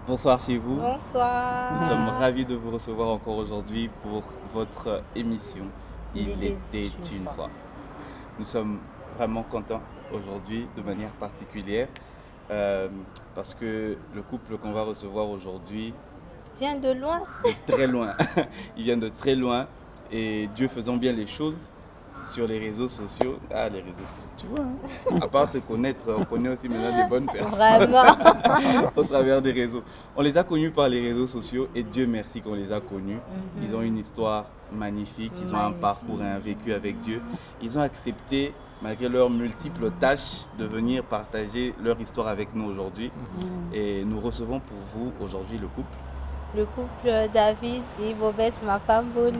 Bonsoir chez vous. Bonsoir. Nous sommes ravis de vous recevoir encore aujourd'hui pour votre émission Il était une fois. Nous sommes vraiment contents aujourd'hui de manière particulière parce que le couple qu'on va recevoir aujourd'hui vient de loin. De très loin. Il vient de très loin et Dieu faisant bien les choses sur les réseaux sociaux. Ah, les réseaux sociaux, tu vois, hein? À part te connaître, on connaît aussi maintenant des bonnes personnes. Vraiment. Au travers des réseaux. On les a connus par les réseaux sociaux et Dieu merci qu'on les a connus. Ils ont une histoire magnifique, ils ont un parcours et un vécu avec Dieu. Ils ont accepté, malgré leurs multiples tâches, de venir partager leur histoire avec nous aujourd'hui. Et nous recevons pour vous aujourd'hui le couple. Le couple David et Bobette Mapamboli.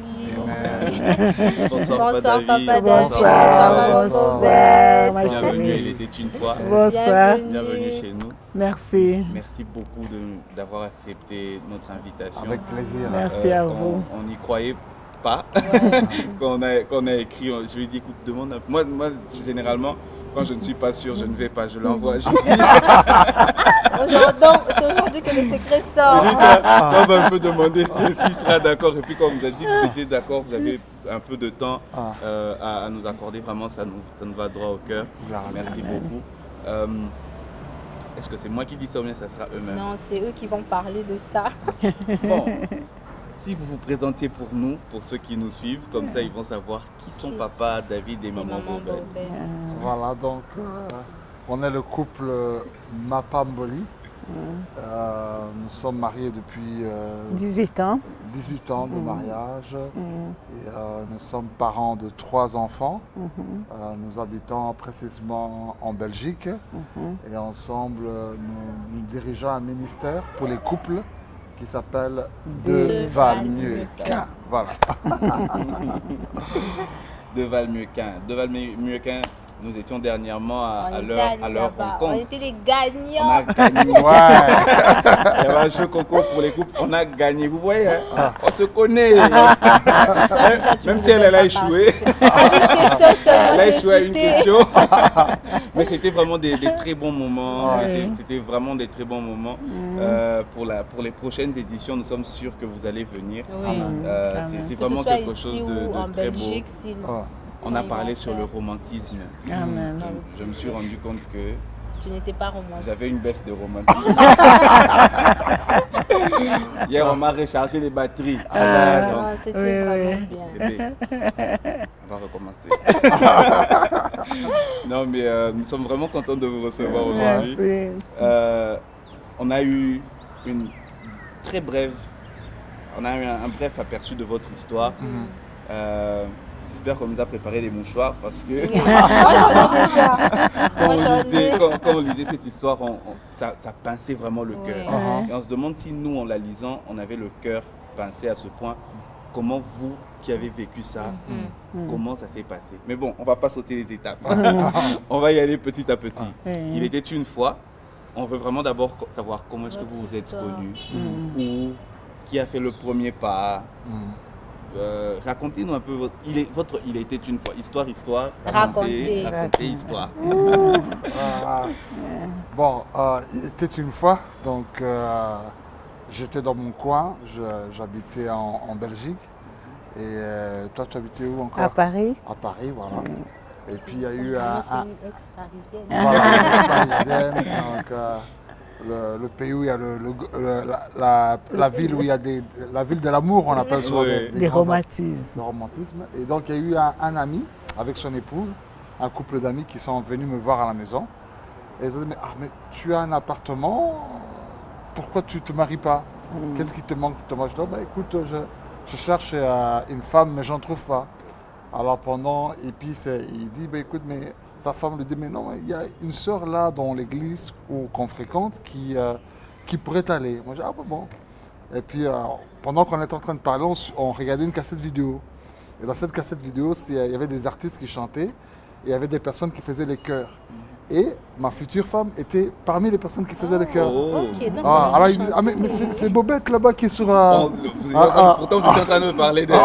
Bonsoir, Bonsoir Papa David. Bonsoir, Bonsoir, ma Bienvenue, chérie. il était une fois. Bonsoir. Bienvenue chez nous. Merci. Merci beaucoup d'avoir accepté notre invitation. Avec plaisir. Merci à vous. On n'y croyait pas. Quand on a écrit, je lui ai dit, écoute, demande un peu. Moi, généralement, quand je ne suis pas sûr, je ne vais pas, je l'envoie. Je dis, Donc, c'est aujourd'hui que le secret sort. on va un peu demander s'il sera d'accord. Et puis, quand vous avez dit que vous étiez d'accord, vous avez un peu de temps à nous accorder. Vraiment, ça nous va droit au cœur. Merci beaucoup. Est-ce que c'est moi qui dis ça ou bien ça sera eux-mêmes? Non, c'est eux qui vont parler de ça. Bon, si vous vous présentiez pour nous, pour ceux qui nous suivent, comme ça ils vont savoir qui sont papa David et maman Bobette. Voilà, donc on est le couple Mapamboli. Nous sommes mariés depuis 18 ans. 18 ans de mariage. Et, nous sommes parents de 3 enfants. Nous habitons précisément en Belgique. Et ensemble, nous dirigeons un ministère pour les couples qui s'appelle Deux valent mieux qu'un. Voilà. Deux valent mieux qu'un. Deux valent mieux qu'un. Nous étions dernièrement à leur rencontre. On était les gagnants. On a gagné. Ouais. Il y avait un jeu concours pour les couples. On a gagné. Vous voyez, hein? On se connaît. Même si elle a échoué. Elle a échoué à une question. Mais c'était vraiment des très bons moments. C'était vraiment des très bons moments. Pour les prochaines éditions, nous sommes sûrs que vous allez venir. C'est vraiment quelque chose de très beau. On a parlé sur le romantisme. Amen. Je me suis rendu compte que tu n'étais pas romantique. j'avais une baisse de romantisme. Hier, on m'a rechargé les batteries. C'était vraiment bien. Bébé, on va recommencer. Non, mais nous sommes vraiment contents de vous recevoir aujourd'hui. On a eu une très brève, on a eu un bref aperçu de votre histoire. J'espère qu'on nous a préparé des mouchoirs parce que quand on lisait cette histoire, ça pinçait vraiment le cœur. Et on se demande si nous, en la lisant, on avait le cœur pincé à ce point. Comment vous qui avez vécu ça, comment ça s'est passé? Mais bon, on ne va pas sauter les étapes. On va y aller petit à petit. Il était une fois. On veut vraiment d'abord savoir comment est-ce que vous vous êtes connus, ou qui a fait le premier pas. Racontez-nous un peu il était une fois, histoire. Racontez histoire. Bon, il était une fois, donc j'étais dans mon coin, j'habitais en Belgique. Et toi, tu habitais où encore? À Paris. À Paris, voilà. Et puis il y a eu une ex-parisienne. Voilà, une ex-parisienne, donc le pays où il y a la ville où il y a la ville de l'amour, on appelle souvent des romantismes. Le romantisme. Et donc il y a eu un ami avec son épouse, un couple d'amis qui sont venus me voir à la maison. Et ils ont dit, mais tu as un appartement, pourquoi tu ne te maries pas? Qu'est-ce qui te manque? Moi je dis, écoute, je cherche une femme mais j'en trouve pas. Alors et puis il dit, écoute, mais sa femme lui dit, mais non, il y a une sœur là dans l'église qu'on fréquente qui pourrait aller. Moi je dis, bon. Et puis pendant qu'on était en train de parler, on regardait une cassette vidéo. Et dans cette cassette vidéo, il y avait des artistes qui chantaient et il y avait des personnes qui faisaient les chœurs. Et ma future femme était parmi les personnes qui faisaient le cœur. Oh. Ok, donc Alors il dit, ah mais c'est Bobette là-bas qui est sur... Pourtant, vous êtes en train de me parler d'elle.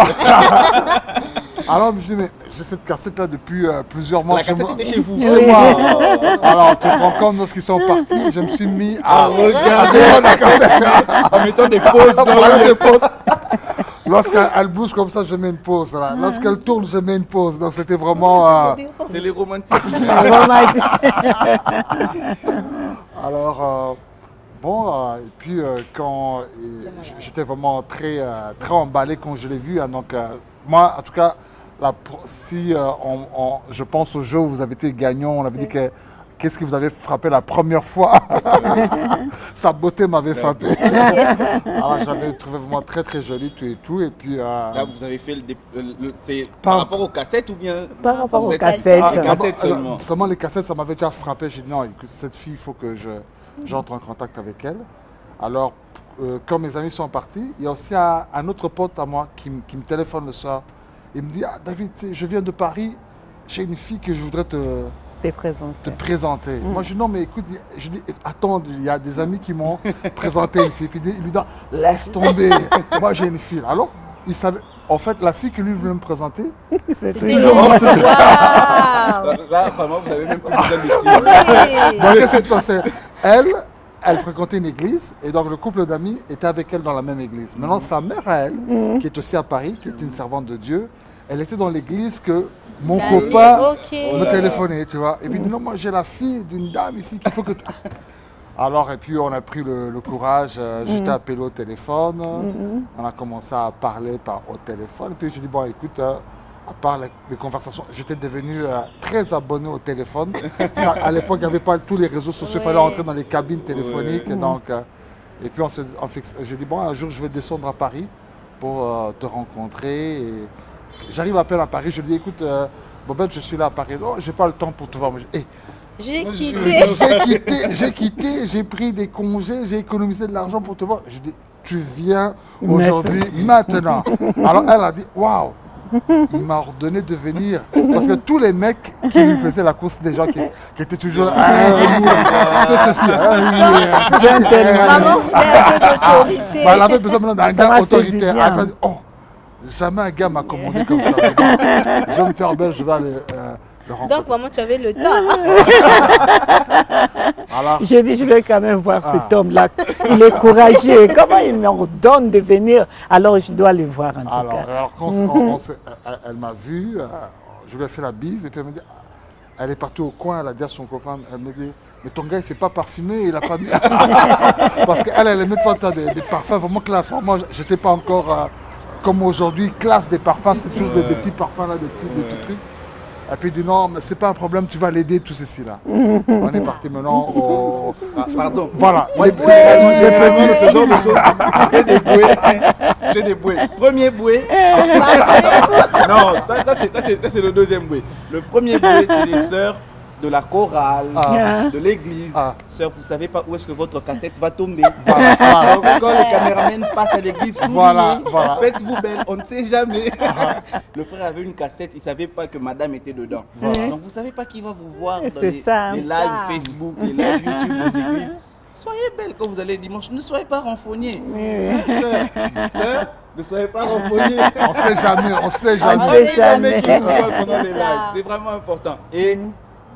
Alors je dis, mais j'ai cette cassette-là depuis plusieurs mois La chez cassette moi. était chez vous. Chez moi. Alors tu te rends compte, lorsqu'ils sont partis, je me suis mis à Regardez la cassette. en mettant des pauses dans Voilà, le des pauses. Lorsqu'elle bouge comme ça, je mets une pause. Là. Lorsqu'elle tourne, je mets une pause. Donc c'était vraiment... C'est les romantiques. Alors, et puis quand j'étais vraiment très emballé quand je l'ai vu. Hein, donc, moi, en tout cas, si je pense au jeu où vous avez été gagnant, on avait dit que qu'est-ce qui vous avait frappé la première fois? Sa beauté m'avait frappé. Alors, j'avais trouvé vraiment très très joli tout et tout. Et puis, Là, vous avez fait c'est par rapport aux cassettes ou bien Par rapport vous aux êtes- cassettes. Ah, cassettes seulement. Seulement les cassettes, ça m'avait déjà frappé. J'ai dit non, écoute, cette fille, il faut que j'entre en contact avec elle. Alors, quand mes amis sont partis, il y a aussi un autre pote à moi qui me téléphone le soir. Il me dit, ah David, tu sais, je viens de Paris, j'ai une fille que je voudrais te présenter. Moi, je dis non, mais écoute, je dis, attends, il y a des amis qui m'ont présenté une fille. Puis il lui dit, laisse tomber, moi j'ai une fille. Alors, il savait, en fait, la fille que lui voulait me présenter, C'est toujours. toujours. Waouh. Là, vraiment, vous avez même plus besoin de signes. donc, qu'est-ce qui se passait? Elle fréquentait une église et donc le couple d'amis était avec elle dans la même église. Maintenant, sa mère à elle, qui est aussi à Paris, qui est une servante de Dieu, elle était dans l'église que mon copain me téléphonait, tu vois. Et puis, non, moi j'ai la fille d'une dame ici qu'il faut que... Alors, et puis on a pris le courage, j'étais appelé au téléphone, on a commencé à parler au téléphone. Et puis je dis, bon, écoute, à part les conversations, j'étais devenu très abonné au téléphone. À l'époque, il n'y avait pas tous les réseaux sociaux, il fallait entrer dans les cabines téléphoniques. Donc, et puis j'ai dit, bon, un jour je vais descendre à Paris pour te rencontrer. Et j'arrive à peine à Paris, je lui dis, écoute, Bobette, je suis là à Paris. Non, j'ai pas le temps pour te voir. J'ai quitté. J'ai quitté, j'ai pris des congés, j'ai économisé de l'argent pour te voir. Je dis, tu viens aujourd'hui, maintenant. Alors elle a dit, waouh, il m'a ordonné de venir. Parce que tous les mecs qui lui faisaient la course, des gens qui étaient toujours fais ceci. Maman voulait un peu d'autorité. Elle avait besoin maintenant d'un gars m'a fait autoritaire. du bien. Elle a dit, oh, jamais un gars m'a commandé comme ça. Je vais me faire belle, je vais aller le rencontrer. Donc, maman, tu avais le temps. Alors, J'ai dit, je vais quand même voir cet homme-là. Il est courageux. Comment il m'ordonne de venir? Alors, je dois le voir en tout cas. alors quand elle m'a vu, je lui ai fait la bise et puis elle me dit, elle est partie au coin, elle a dit à son copain, elle me dit, mais ton gars il s'est pas parfumé, il a pas mis. Parce qu'elle aimait toi, des parfums vraiment classe. Moi, j'étais pas encore comme aujourd'hui, classe des parfums, c'était toujours des petits parfums là, des petits trucs. Et puis il dit non, mais c'est pas un problème, tu vas l'aider, tout ceci là. On est parti maintenant au... Pardon. Voilà. Moi, j'ai prévu ce genre de choses. J'ai des bouées. J'ai des bouées. Premier bouée. Non, ça c'est le deuxième bouée. Le premier bouée, c'est les sœurs de la chorale, de l'église. Sœur, vous savez pas où est-ce que votre cassette va tomber. Donc, quand le caméraman passe à l'église, faites-vous belle, on ne sait jamais. Le frère avait une cassette, il ne savait pas que madame était dedans. Donc vous ne savez pas qui va vous voir dans les lives Facebook, les lives YouTube des églises. Soyez belle quand vous allez dimanche, ne soyez pas renfogné. Sœur, ne soyez pas renfogné. On sait jamais, on sait On jamais. sait jamais. Qui vous voit pendant les lives. C'est vraiment important. Et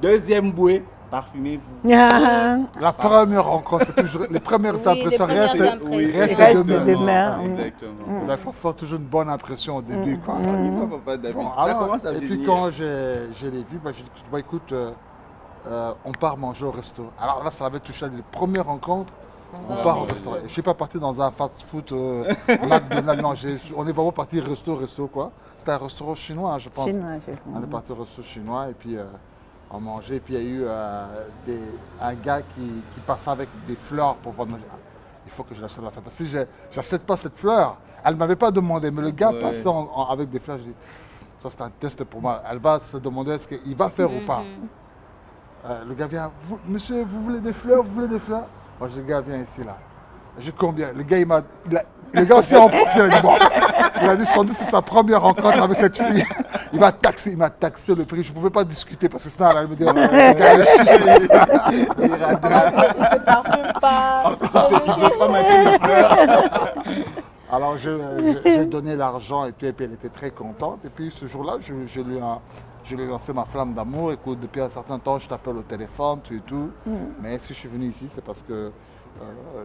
deuxième bouée, parfumez-vous. La première rencontre, c'est toujours les premières impressions restent Restent demain. demain. Exactement. Il faut faire toujours une bonne impression au début. Quoi. On va pas David. Bon, Ça alors, commence à et puis venir. quand je l'ai vu, j'ai dit, bah, écoute, on part manger au resto. Alors là, ça avait touché les premières rencontres. On part au restaurant. Je ne suis pas parti dans un fast-food McDonald's. Non, on est vraiment parti resto quoi. C'était un restaurant chinois, je pense. Chinois, On est parti au resto chinois et puis on mangeait. Et puis il y a eu un gars qui passait avec des fleurs pour voir. Il faut que je l'achète à la fin. Parce que si je n'achète pas cette fleur, elle ne m'avait pas demandé. Mais le gars passait avec des fleurs. Je dis, ça c'est un test pour moi. Elle va se demander est-ce qu'il va faire ou pas. Le gars vient, monsieur, vous voulez des fleurs? Vous voulez des fleurs? Moi, le gars vient ici là. J'ai combien? Le gars, le gars aussi en profil. Il a dit, bon, il a dit, sans doute c'est sa première rencontre avec cette fille. il m'a taxé le prix. Je ne pouvais pas discuter parce que sinon, elle allait me dire, Il se parfume pas. Alors, j'ai donné l'argent et puis elle était très contente. Et puis, ce jour-là, je lui ai lancé ma flamme d'amour. Écoute, depuis un certain temps, je t'appelle au téléphone, tout et tout. Mais si je suis venu ici, c'est parce que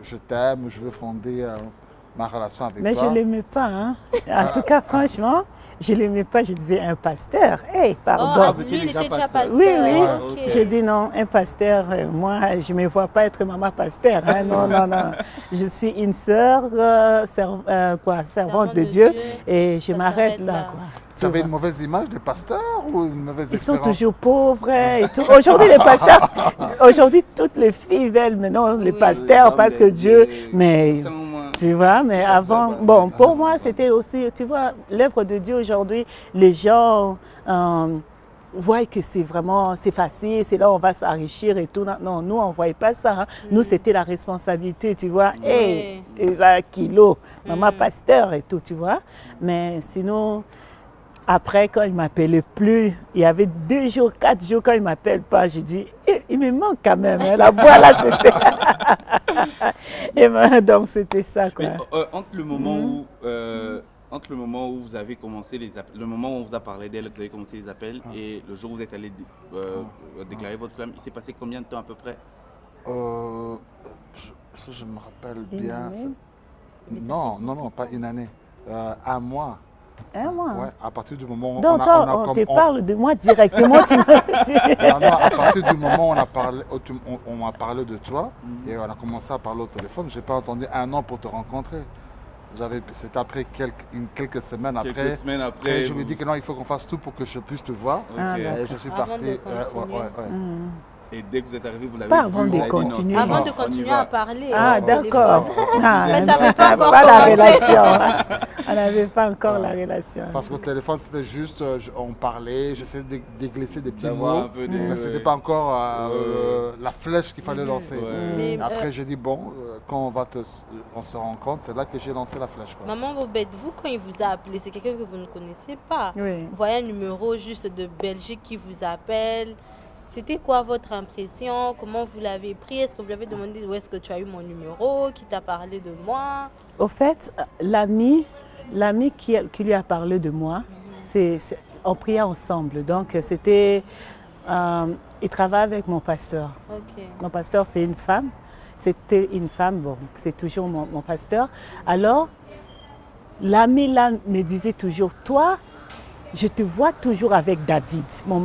je t'aime, je veux fonder ma relation avec toi. Mais je ne l'aimais pas. Hein. En tout cas, franchement, je ne l'aimais pas. Je disais un pasteur. Hey, pardon. Lui, il était déjà pasteur. Oui, oui. Ouais, okay. J'ai dit non, un pasteur, moi, je ne me vois pas être maman pasteur. Hein. Non, non, non. Je suis une sœur, servante de Dieu, et je m'arrête là. Quoi. Tu avais une mauvaise image des pasteurs ou une mauvaise Ils expérience? sont toujours pauvres et tout. Aujourd'hui, les pasteurs, aujourd'hui, toutes les filles veulent maintenant les pasteurs parce que Dieu, mais tu vois, mais avant, bon, pour moi, c'était aussi, tu vois, l'œuvre de Dieu aujourd'hui, les gens voient que c'est vraiment, c'est facile, c'est là où on va s'enrichir et tout. Non, nous, on ne voyait pas ça. Hein. Nous, c'était la responsabilité, tu vois. Hey, kilo, maman pasteur et tout, tu vois. Mais sinon, après, quand il ne m'appelait plus, il y avait 2 jours, 4 jours, quand il ne m'appelle pas, je dis, il me manque quand même. Hein, la voix là, c'était... Et ben, donc, c'était ça, quoi. Mais, entre le moment où vous avez commencé les appels, le moment où on vous a parlé d'elle, vous avez commencé les appels, et le jour où vous êtes allé déclarer votre flamme, il s'est passé combien de temps à peu près? Je me rappelle bien. Non, pas une année. 1 mois. 1 mois. Ouais, à partir du moment où donc, on te parle de moi directement. Tu non, à partir du moment où on m'a parlé de toi et on a commencé à parler au téléphone, je n'ai pas attendu 1 an pour te rencontrer. C'était après quelques semaines après. Quelques semaines après. Et je me dis que non, il faut qu'on fasse tout pour que je puisse te voir. Okay. Et je suis parti. Et dès que vous êtes arrivé, vous l'avez pas vu, avant de continuer. Avant de continuer à parler. Ah, d'accord. Mais ça n'avait pas encore la relation. On n'avait pas encore la relation. Parce qu'au téléphone, c'était juste, on parlait, j'essayais de déglisser des petits mots, mais ce n'était pas encore la flèche qu'il fallait lancer. Mais, après, j'ai dit, bon, quand on se rencontre, c'est là que j'ai lancé la flèche. Quoi. Maman Bobette, vous, quand il vous a appelé, c'est quelqu'un que vous ne connaissez pas. Oui. Vous voyez un numéro juste de Belgique qui vous appelle. C'était quoi votre impression? Comment vous l'avez pris? Est-ce que vous lui avez demandé où est-ce que tu as eu mon numéro? Qui t'a parlé de moi? Au fait, l'ami qui lui a parlé de moi, on priait ensemble. Donc, c'était... il travaille avec mon pasteur. Okay. Mon pasteur, c'est une femme. C'était une femme, bon, c'est toujours mon pasteur. Alors, l'ami là me disait toujours, toi, je te vois toujours avec David, mon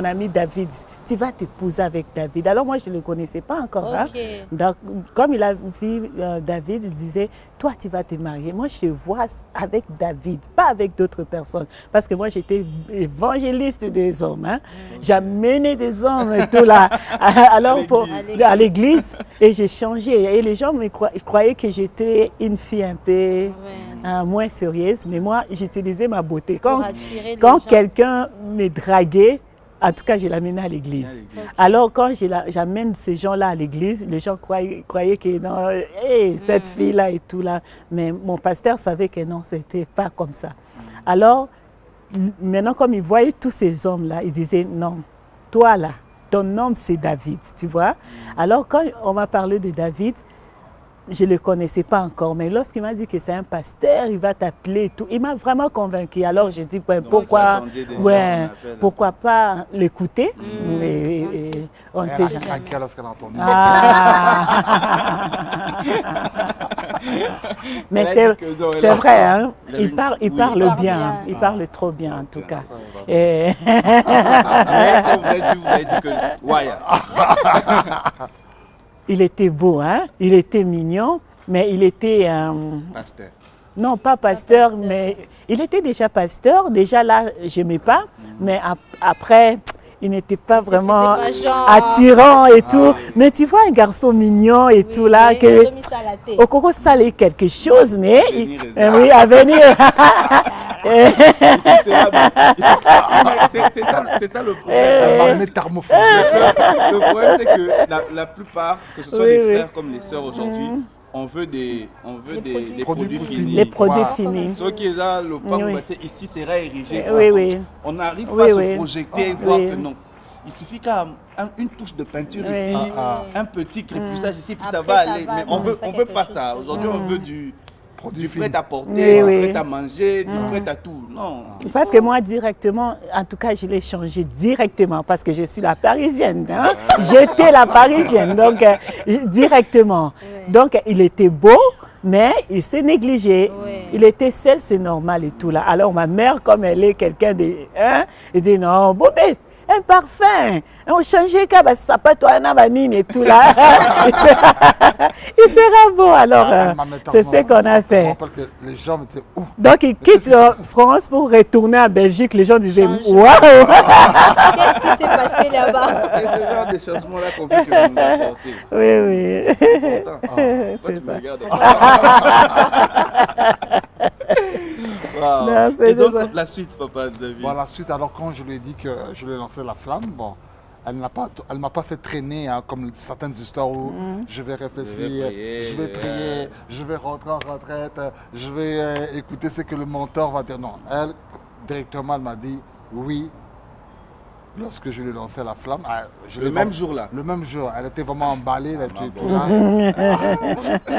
ami David. Tu vas t'épouser avec David. Alors moi, je ne le connaissais pas encore. Okay. Hein? Donc, comme il a vu David, il disait, toi, tu vas te marier. Moi, je te vois avec David, pas avec d'autres personnes. Parce que moi, j'étais évangéliste des hommes. Hein? J'amenais des hommes et tout là. Alors, à l'église. Et j'ai changé. Et les gens croyaient que j'étais une fille un peu moins sérieuse. Mais moi, j'utilisais ma beauté. Quand quelqu'un me draguait, en tout cas, je l'amenais à l'église. Alors, quand j'amène ces gens-là à l'église, les gens croyaient que non, hey, cette fille-là et tout là. Mais mon pasteur savait que non, c'était pas comme ça. Alors, maintenant, comme il voyait tous ces hommes-là, il disait non, toi là, ton nom c'est David, tu vois. Alors, quand on m'a parlé de David, je ne le connaissais pas encore, mais lorsqu'il m'a dit que c'est un pasteur, il va t'appeler et tout, il m'a vraiment convaincu. Alors je dis, pourquoi pas l'écouter? On ne sait jamais. Lorsqu'elle a entendu. Mais c'est vrai, hein? Il parle bien, il parle trop bien en tout cas. Et... vous avez dit que... Il était beau, hein? Il était mignon, mais il était... pasteur. Non, pas pasteur, mais il était déjà pasteur. Déjà là, je n'aimais pas, mais après, il n'était pas vraiment attirant et tout. Mais tu vois un garçon mignon et tout là, que au Congo, ça allait quelque chose, mais oui, à venir. C'est ça le problème. Le problème, c'est que la plupart, que ce soit les frères comme les sœurs aujourd'hui, on veut des produits finis. Les produits finis. Ce qui est là, le pan, Oui. ici sera érigé. Oui, oui. On n'arrive pas Oui, à se oui. projeter et voir Oui. que non. Il suffit qu'une touche de peinture Oui. ici, un petit crépusage ici, puis ça Après, va ça aller. va, Mais on on veut fait pas quelque ça. chose. Aujourd'hui, on veut du prêt à porter, Oui, du oui. prêt à manger, du prêt à tout. Non. Parce que moi, directement, en tout cas, je l'ai changé directement parce que je suis la Parisienne. Hein? J'étais la Parisienne, donc directement. Oui. Donc, il était beau, mais il s'est négligé. Oui. Il était seul, c'est normal et tout là. Alors, ma mère, comme elle est quelqu'un de... Hein, elle dit non, Bobette, un parfum. On changeait qu'à ça pas toi, et tout là. Il sera beau. Alors, c'est ce qu'on a Je me fait. rappelle que les gens me disaient, ouh, Donc, il quitte France pour retourner en Belgique. Les gens disaient, Change. waouh! Qu'est-ce qui s'est passé là-bas? C'est ce genre de changements-là qu'on veut que vous nous apportez. Oui, oui. Pourquoi tu me ça. regardes? Non, c'est Et donc, ça. la suite, papa David. Voilà, la suite, alors quand je lui ai dit que je lui ai lancé la flamme, bon, elle ne m'a pas fait traîner hein, comme certaines histoires où je vais réfléchir, je vais prier, je vais rentrer en retraite, je vais écouter ce que le mentor va dire. Non, elle, directement, elle m'a dit oui. Lorsque je lui ai lancé la flamme, Le même jour-là. Le même jour, elle était vraiment emballée, elle était bon. tout là.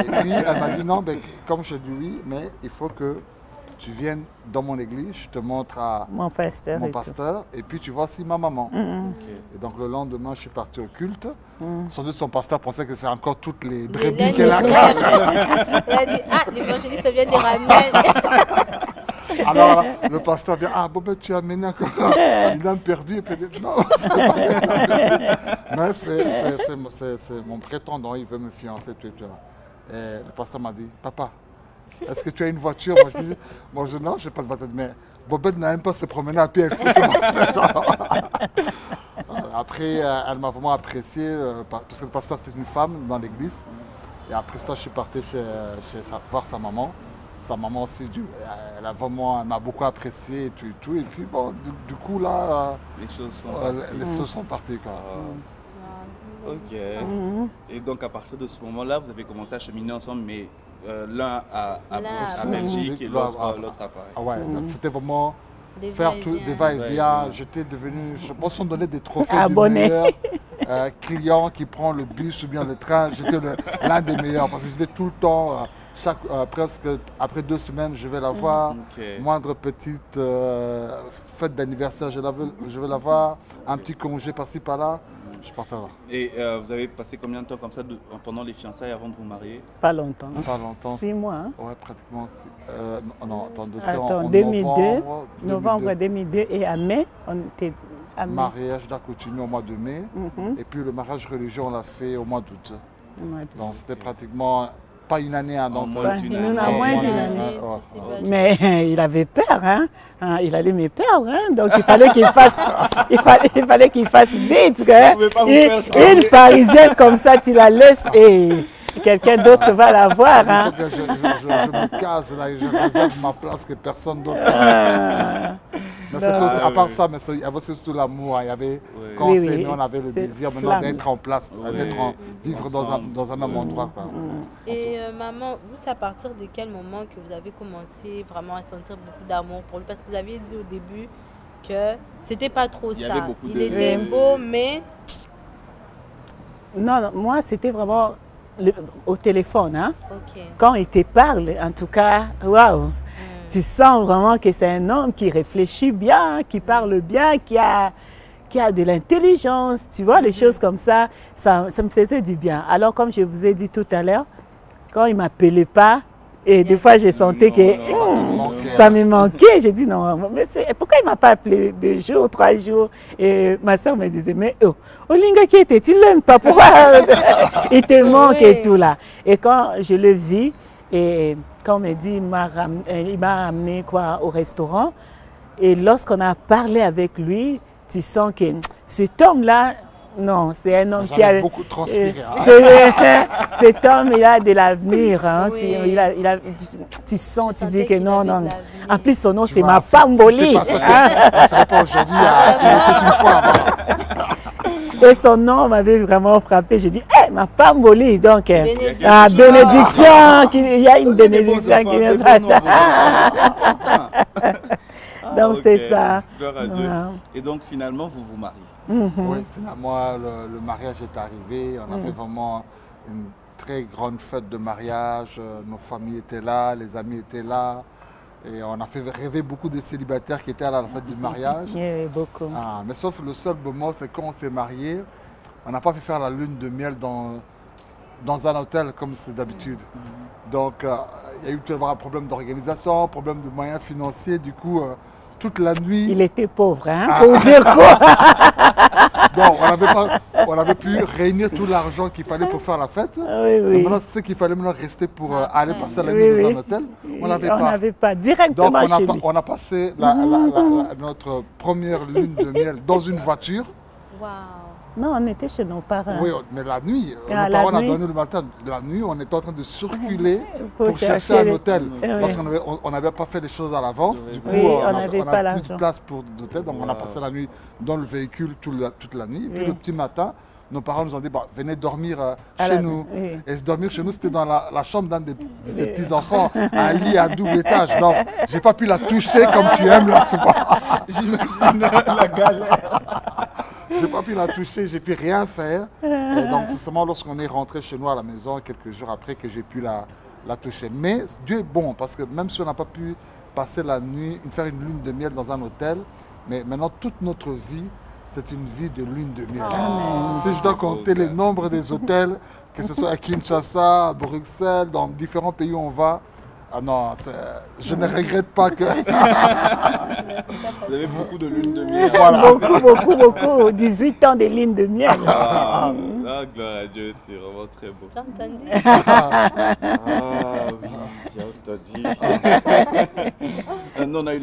Et puis elle m'a dit non, mais comme je dis oui, mais il faut que tu viennes dans mon église, je te montre à Mon pasteur mon et tout. pasteur, et puis tu vois aussi ma maman. Et donc le lendemain, je suis parti au culte. Sans doute son pasteur pensait que c'est encore toutes les brebis laines qu'elle a. de laine. Il a dit, ah, l'évangéliste vient des ramènes. Alors le pasteur vient, ah Bobette, tu as amené encore. Il a perdu, et puis il dit, non, c'est pas vrai. Mais c'est mon prétendant, il veut me fiancer, tout. Et le pasteur m'a dit, papa, est-ce que tu as une voiture? Moi je dis, non, je n'ai pas de voiture, mais Bobette n'a même pas se promener à pied, elle faut se promener. Après, elle m'a vraiment apprécié, parce que le pasteur c'était une femme dans l'église. Et après ça, je suis parti voir sa maman. Sa maman aussi, elle m'a beaucoup apprécié et tout. Et puis bon, du coup là, Les choses les choses sont parties quoi. Ok. Et donc à partir de ce moment-là, vous avez commencé à cheminer ensemble, mais l'un à Belgique et l'autre à Paris. Ah ouais, donc c'était vraiment Des faire va-et-vient. tout, des va-et-vient. J'étais devenu, je pense qu'on donnait des trophées Abonné. du meilleur client qui prend le bus ou bien le train. J'étais l'un des meilleurs parce que j'étais tout le temps, presque après 2 semaines, je vais la voir. Ok. Moindre petite fête d'anniversaire, je vais la voir. Un petit congé par-ci par-là, je partais là. Et vous avez passé combien de temps comme ça pendant les fiançailles avant de vous marier? Pas longtemps. Pas longtemps. 6 mois. Hein? Ouais, pratiquement. Non, attendez, c'était Attends, en 2002, novembre 2002. 2002 et à mai, on était à mai. Mariage doit continuer au mois de mai. Et puis le mariage religieux, on l'a fait au mois d'août. Donc c'était pratiquement pas une année, hein, donc moins d'une année. Non, moins d'une année. Mais il avait peur, hein? Il allait me perdre, hein? Donc il fallait qu'il fasse, il fallait qu'il fasse vite, hein? pouvez pas vous faire Une Parisienne comme ça, tu la laisses et quelqu'un d'autre va la voir, il hein? faut que je me case là et je réserve ma place que personne d'autre. Mais c'était aussi- à part ça, mais il y avait surtout l'amour. Il y avait, quand Oui, on oui. s'aimait, on avait le C'est désir maintenant flamme. d'être en place, vivre dans un même endroit. Quoi. Et maman, vous, c'est à partir de quel moment que vous avez commencé vraiment à sentir beaucoup d'amour pour lui? Parce que vous aviez dit au début que c'était pas trop Il y ça. avait beaucoup Il de- était beau, mais Non, moi c'était vraiment au téléphone, hein? ok. Quand il te parle, en tout cas, waouh! Tu sens vraiment que c'est un homme qui réfléchit bien, qui parle bien, qui a de l'intelligence, tu vois, les choses comme ça, ça me faisait du bien. Alors, comme je vous ai dit tout à l'heure, quand il ne m'appelait pas, et des fois, j'ai senti que ça me manquait. J'ai dit non, mais pourquoi il ne m'a pas appelé 2 jours, 3 jours? Et ma soeur me disait, mais oh, Olinga qui était, tu ne l'aimes pas, pourquoi il te manque et tout là? Et quand je le vis, et quand on me dit, il m'a amené quoi, au restaurant, et lorsqu'on a parlé avec lui, tu sens que cet homme-là, non, c'est un homme qui a beaucoup transpiré. cet homme, il a de l'avenir. Hein. Oui. Tu sens, tu dis sentais que qu'il non, avait non. de l'avenir. En plus, son nom, Tu c'est vois, Mapamboli. On ne serait pas aujourd'hui, il était une fois avant. Et son nom m'avait vraiment frappé. J'ai dit, hé, Ma femme volit, donc. Bénédiction. Ah, bénédiction, il y a une bénédiction qui me fait. Donc, c'est ça. Gloire à Dieu. Ouais. Et donc, finalement, vous vous mariez. Oui, finalement, le mariage est arrivé. On a fait vraiment une très grande fête de mariage. Nos familles étaient là, les amis étaient là. Et on a fait rêver beaucoup de célibataires qui étaient à la fête du mariage. Oui, beaucoup. Ah, mais sauf le seul moment, c'est quand on s'est mariés, on n'a pas pu faire la lune de miel dans un hôtel comme c'est d'habitude. Donc, il y a eu toujours un problème d'organisation, problème de moyens financiers. Du coup, toute la nuit... Il était pauvre, hein, pour dire quoi? Donc, on n'avait pu réunir tout l'argent qu'il fallait pour faire la fête. Oui, Donc, oui. maintenant, c'est qu'il fallait maintenant rester pour aller passer la Oui, nuit dans oui. un hôtel. On n'avait On pas. n'avait pas. Donc, Directement chez lui. on a passé notre première lune de miel dans une voiture. Waouh. Non, on était chez nos parents. Oui, mais la nuit, Ah, nos la parents ont nuit. dormi le matin. La nuit, on était en train de circuler Pour pour chercher chercher un les- hôtel. Oui. Parce qu'on n'avait pas fait les choses à l'avance. Du coup, Oui, on a- n'avait a pas plus l'argent. de place pour l'hôtel. Donc, on a passé la nuit dans le véhicule toute la nuit. Et puis, Oui. le petit matin, nos parents nous ont dit, bah, venez dormir À chez la- nous. oui. Et dormir chez nous, c'était dans la chambre d'un de ses petits-enfants, un lit à double étage. Donc, j'ai pas pu la toucher comme tu aimes là soir. J'imagine la galère. J'ai pas pu la toucher, j'ai pu rien faire. Et donc, c'est seulement lorsqu'on est rentré chez nous à la maison, quelques jours après, que j'ai pu la toucher. Mais Dieu est bon, parce que même si on n'a pas pu passer la nuit, faire une lune de miel dans un hôtel, mais maintenant, toute notre vie, c'est une vie de lune de miel. Si je dois compter les nombres des hôtels, que ce soit à Kinshasa, à Bruxelles, dans différents pays où on va, ah non, je ne regrette pas que... Vous avez beaucoup de lunes de miel. Beaucoup, beaucoup, beaucoup. 18 ans de lignes de miel. Ah, gloire à Dieu, c'est vraiment très beau. J'ai entendu. Ah oui, j'ai entendu. Nous, on a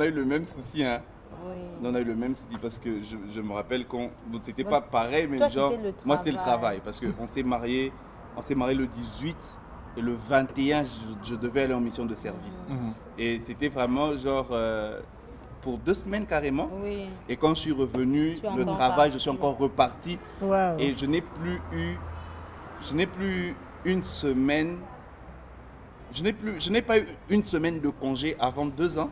eu le même souci, hein. Oui. Nous, on a eu le même souci parce que je me rappelle qu'on, c'était pas pareil, mais Toi, genre, c'était le moi c'est le travail. travail parce qu'on s'est marié le 18 et le 21, je devais aller en mission de service. Et c'était vraiment genre pour 2 semaines carrément. Oui. Et quand je suis revenu, Tu es le encore travail, parti. je suis encore reparti. Wow. Et je n'ai pas eu une semaine de congé avant 2 ans.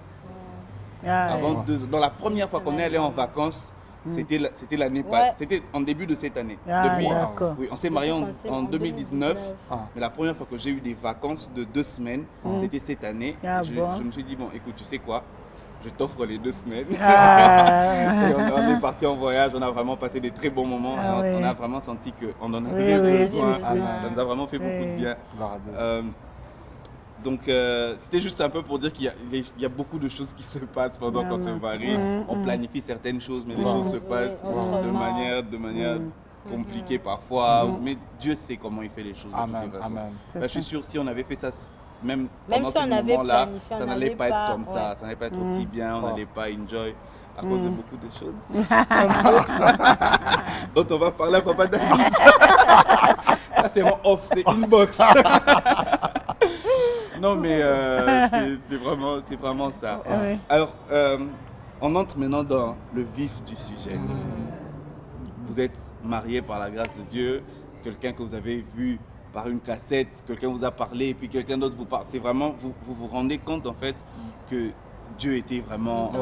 Ah, Avant 2 ans. Dans la première fois qu'on est allé en vacances, c'était l'année Ouais. c'était en début de cette année. Ah, Depuis, d'accord. oui, on s'est marié On s'est en 2019. Ah. Mais la première fois que j'ai eu des vacances de 2 semaines, c'était cette année. Ah, je, bon. je me suis dit, bon, écoute, tu sais quoi, je t'offre les 2 semaines. Ah. Et on est parti en voyage, on a vraiment passé des très bons moments. Ah, on oui. a vraiment senti qu'on en Oui, avait oui, besoin. c'est Ça ça. nous a vraiment fait beaucoup de Oui. bien. Gloire à Dieu. Donc c'était juste un peu pour dire qu'il y a beaucoup de choses qui se passent pendant qu'on se marie. On planifie certaines choses, mais les choses se passent de autrement. manière compliquée parfois. Mais Dieu sait comment il fait les choses de Amen, toutes les façons. amen. C'est Bah, je suis ça. sûr si on avait fait ça même Même pendant si on ce avait moment-là, planifié, on ça n'allait n'allait pas être pas, comme ça, ouais. ça n'allait pas être aussi bien, on n'allait pas enjoy à cause de beaucoup de choses. Dont on va parler à Papa David. Ça c'est mon off, c'est inbox. Non mais c'est vraiment ça. Oui. Alors on entre maintenant dans le vif du sujet. Vous êtes marié par la grâce de Dieu, quelqu'un que vous avez vu par une cassette, quelqu'un vous a parlé et puis quelqu'un d'autre vous parle. C'est vraiment, vous rendez compte en fait que Dieu était vraiment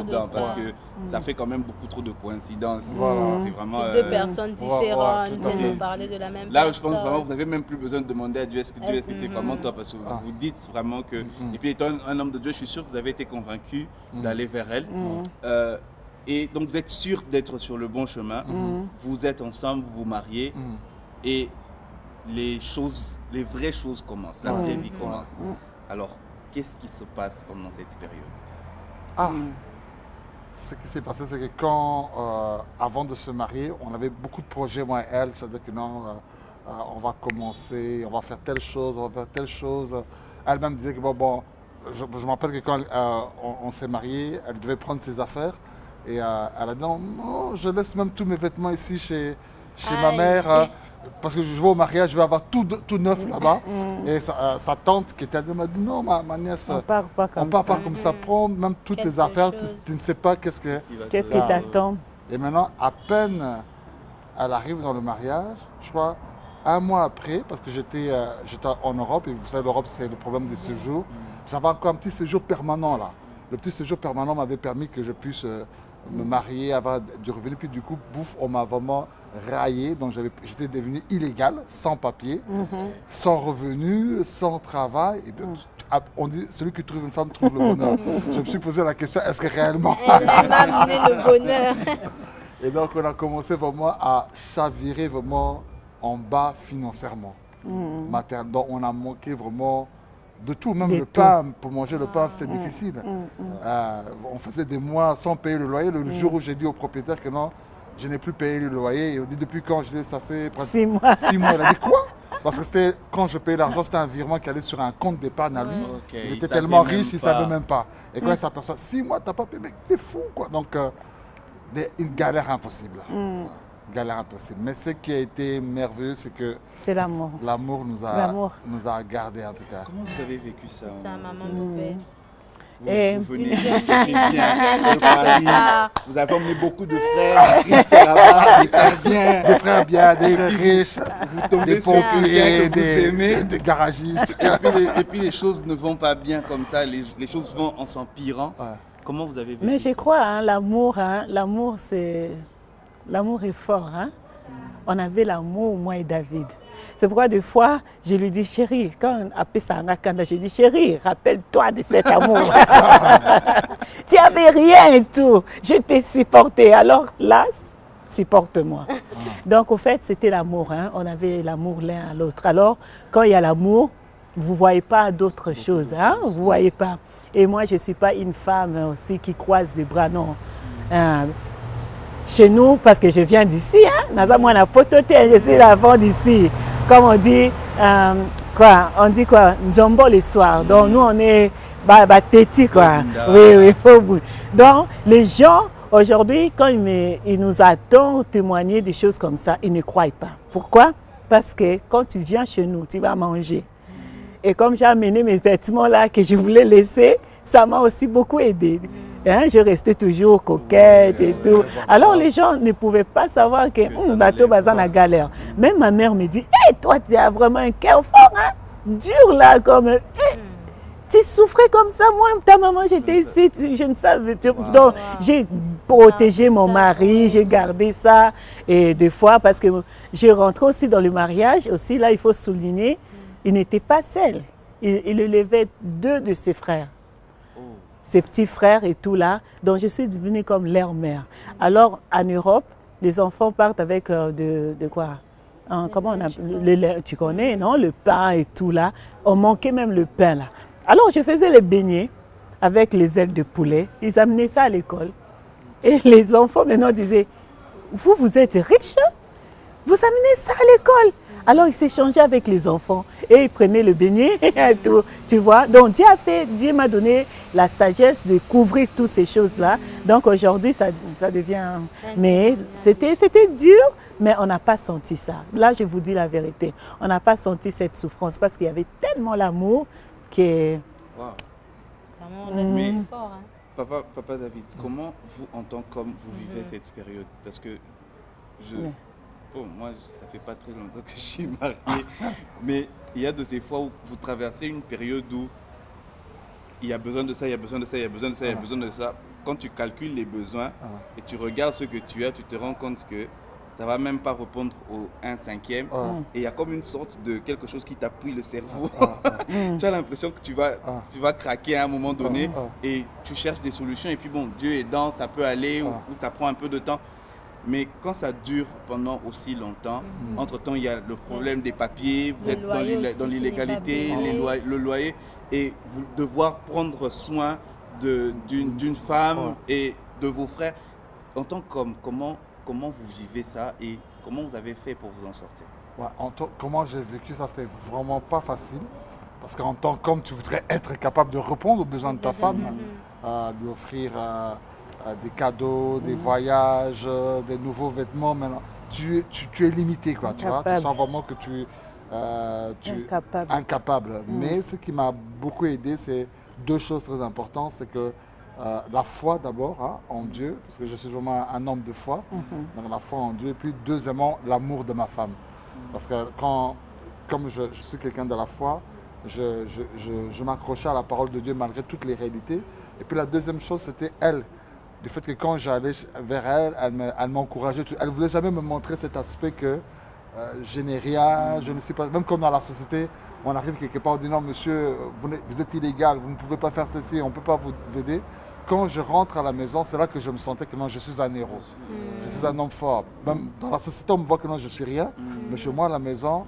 dedans parce que ça fait quand même beaucoup trop de coïncidences. Voilà. C'est vraiment... Deux personnes différentes tout à viennent fait. nous parler de la même Là, je personne. pense vraiment que vous n'avez même plus besoin de demander à Dieu est-ce que c'est vraiment toi parce que vous dites vraiment que... Et puis étant un homme de Dieu, je suis sûr que vous avez été convaincu d'aller vers elle. Et donc vous êtes sûr d'être sur le bon chemin. Vous êtes ensemble, vous vous mariez. Et les vraies choses commencent. La vraie vie commence. Alors, qu'est-ce qui se passe pendant cette période? Ah, ce qui s'est passé, c'est que quand, avant de se marier, on avait beaucoup de projets, moi et elle. C'est-à-dire que non, on va commencer, on va faire telle chose, on va faire telle chose. Elle-même disait que bon je me rappelle que quand on s'est marié, elle devait prendre ses affaires. Et elle a dit non, je laisse même tous mes vêtements ici chez ma Aïe. mère. Parce que je vais au mariage, je vais avoir tout neuf là-bas. Et sa tante qui était là m'a dit non, ma nièce, On part pas comme part ça. pas comme ça. Prends même toutes tes Quelque affaires, chose. tu ne sais pas qu'est-ce que... Qu'est-ce qui t'attend? Et maintenant, à peine elle arrive dans le mariage, je crois, un mois après, parce que j'étais en Europe, et vous savez, l'Europe, c'est le problème des séjours. J'avais encore un petit séjour permanent là. Le petit séjour permanent m'avait permis que je puisse me marier, avoir du revenu. Puis du coup, bouffe, on m'a vraiment raillé. Donc j'étais devenu illégal, sans papier, sans revenu, sans travail. Et on dit, celui qui trouve une femme trouve le bonheur. Je me suis posé la question, est-ce que réellement... Elle m'a amené le bonheur. Et donc on a commencé vraiment à chavirer vraiment en bas financièrement. Donc on a manqué vraiment de tout, même le pain. Pour manger le pain, c'était difficile. On faisait des mois sans payer le loyer. Le jour où j'ai dit au propriétaire que non, je n'ai plus payé le loyer, il a dit depuis quand? Je dis ça fait presque 6 mois. 6 mois. Il a dit quoi? Parce que c'était, quand je payais l'argent, c'était un virement qui allait sur un compte d'épargne à lui. Il était tellement riche, il ne savait même pas. Et quand il s'aperçoit, 6 mois, tu n'as pas payé, mais t'es fou quoi. Donc, une galère impossible. Galère impossible. Mais ce qui a été merveilleux, c'est que c'est l'amour. L'amour nous a gardés en tout cas. Comment vous avez vécu ça? Sa maman nous baisse. Vous venez de Paris, vous avez emmené beaucoup de frères, là-bas, des frères bien. Des frères bien, des riches, vous tombez des sur pompiers, que vous aimez. des garagistes. Et puis les choses ne vont pas bien comme ça, les choses vont en s'empirant. Ouais. Comment vous avez vécu? Mais je crois, hein, l'amour c'est... L'amour est fort. Hein? On avait l'amour, moi et David. C'est pourquoi des fois, je lui dis, chérie, quand on appelle ça un akanda, je dis, chérie, rappelle-toi de cet amour. Tu n'avais rien et tout. Je t'ai supporté. Alors là, supporte-moi. Donc, au fait, c'était l'amour. Hein? On avait l'amour l'un à l'autre. Alors, quand il y a l'amour, vous ne voyez pas d'autres choses. Hein? Vous ne voyez pas. Et moi, je ne suis pas une femme aussi qui croise les bras, non. Chez nous, parce que je viens d'ici, hein, je suis l'avant d'ici. Comme on dit, on dit quoi, Njombo le soir. Donc nous, on est téti, quoi. Oui, oui. Donc les gens, aujourd'hui, quand ils nous attendent témoigner des choses comme ça, ils ne croient pas. Pourquoi? Parce que quand tu viens chez nous, tu vas manger. Et comme j'ai amené mes vêtements là que je voulais laisser, ça m'a aussi beaucoup aidé. Hein, je restais toujours coquette et tout. Alors les gens ne pouvaient pas savoir que bateau bazan a galère. Même ma mère me dit, hey, toi tu as vraiment un cœur fort, hein? Dur là, comme... Hey, tu souffrais comme ça, moi, ta maman, j'étais ici, je ne savais pas. Donc j'ai protégé mon mari, j'ai gardé ça. Et des fois, parce que je rentrais aussi dans le mariage, aussi là il faut souligner, il n'était pas seul. Il élevait 2 de ses frères. Ses petits frères et tout là, donc je suis devenue comme leur mère. Alors en Europe, les enfants partent avec de quoi, comment on appelle, tu connais, non, le pain et tout là. On manquait même le pain là. Alors je faisais les beignets avec les ailes de poulet. Ils amenaient ça à l'école. Et les enfants maintenant disaient, vous êtes riches, hein? Vous amenez ça à l'école. Alors ils s'échangeaient avec les enfants et ils prenaient le beignet et tout, tu vois. Donc Dieu m'a donné la sagesse de couvrir toutes ces choses-là. Donc aujourd'hui, ça devient... Mais c'était dur, mais on n'a pas senti ça. Là, je vous dis la vérité. On n'a pas senti cette souffrance parce qu'il y avait tellement l'amour que... Wow. Mais fort, hein. Papa David, comment vous, en tant qu'homme, vous vivez cette période? Parce que bon, moi, ça fait pas très longtemps que je suis marié, mais il y a de ces fois où vous traversez une période où il y a besoin de ça, il y a besoin de ça, il y a besoin de ça, il y a besoin de ça. Quand tu calcules les besoins et tu regardes ce que tu as, tu te rends compte que ça ne va même pas répondre au 1/5. Et il y a comme une sorte de quelque chose qui t'appuie le cerveau. Tu as l'impression que tu vas craquer à un moment donné et tu cherches des solutions. Et puis bon, Dieu aidant, ça peut aller ou ça prend un peu de temps. Mais quand ça dure pendant aussi longtemps, entre-temps, il y a le problème des papiers, vous êtes dans l'illégalité, le loyer, et vous devoir prendre soin d'une femme et de vos frères. En tant qu'homme, comment vous vivez ça et comment vous avez fait pour vous en sortir? Comment j'ai vécu ça, c'était vraiment pas facile. Parce qu'en tant qu'homme, tu voudrais être capable de répondre aux besoins de ta femme, lui offrir... des cadeaux, des voyages, des nouveaux vêtements. Maintenant, tu es limité, quoi, tu vois. Tu sens vraiment que tu es incapable. Mais ce qui m'a beaucoup aidé, c'est 2 choses très importantes. C'est que la foi d'abord en Dieu, parce que je suis vraiment un homme de foi. Donc la foi en Dieu. Et puis deuxièmement, l'amour de ma femme. Parce que comme je suis quelqu'un de la foi, je m'accrochais à la parole de Dieu malgré toutes les réalités. Et puis la deuxième chose, c'était elle. Du fait que quand j'allais vers elle, elle m'encourageait. Elle ne voulait jamais me montrer cet aspect que je n'ai rien, je ne sais pas. Même comme dans la société, on arrive quelque part, on dit non monsieur, vous êtes illégal, vous ne pouvez pas faire ceci, on ne peut pas vous aider. Quand je rentre à la maison, c'est là que je me sentais que non, je suis un héros. Je suis un homme fort. Même dans la société, on me voit que non, je suis rien. Mais chez moi, à la maison,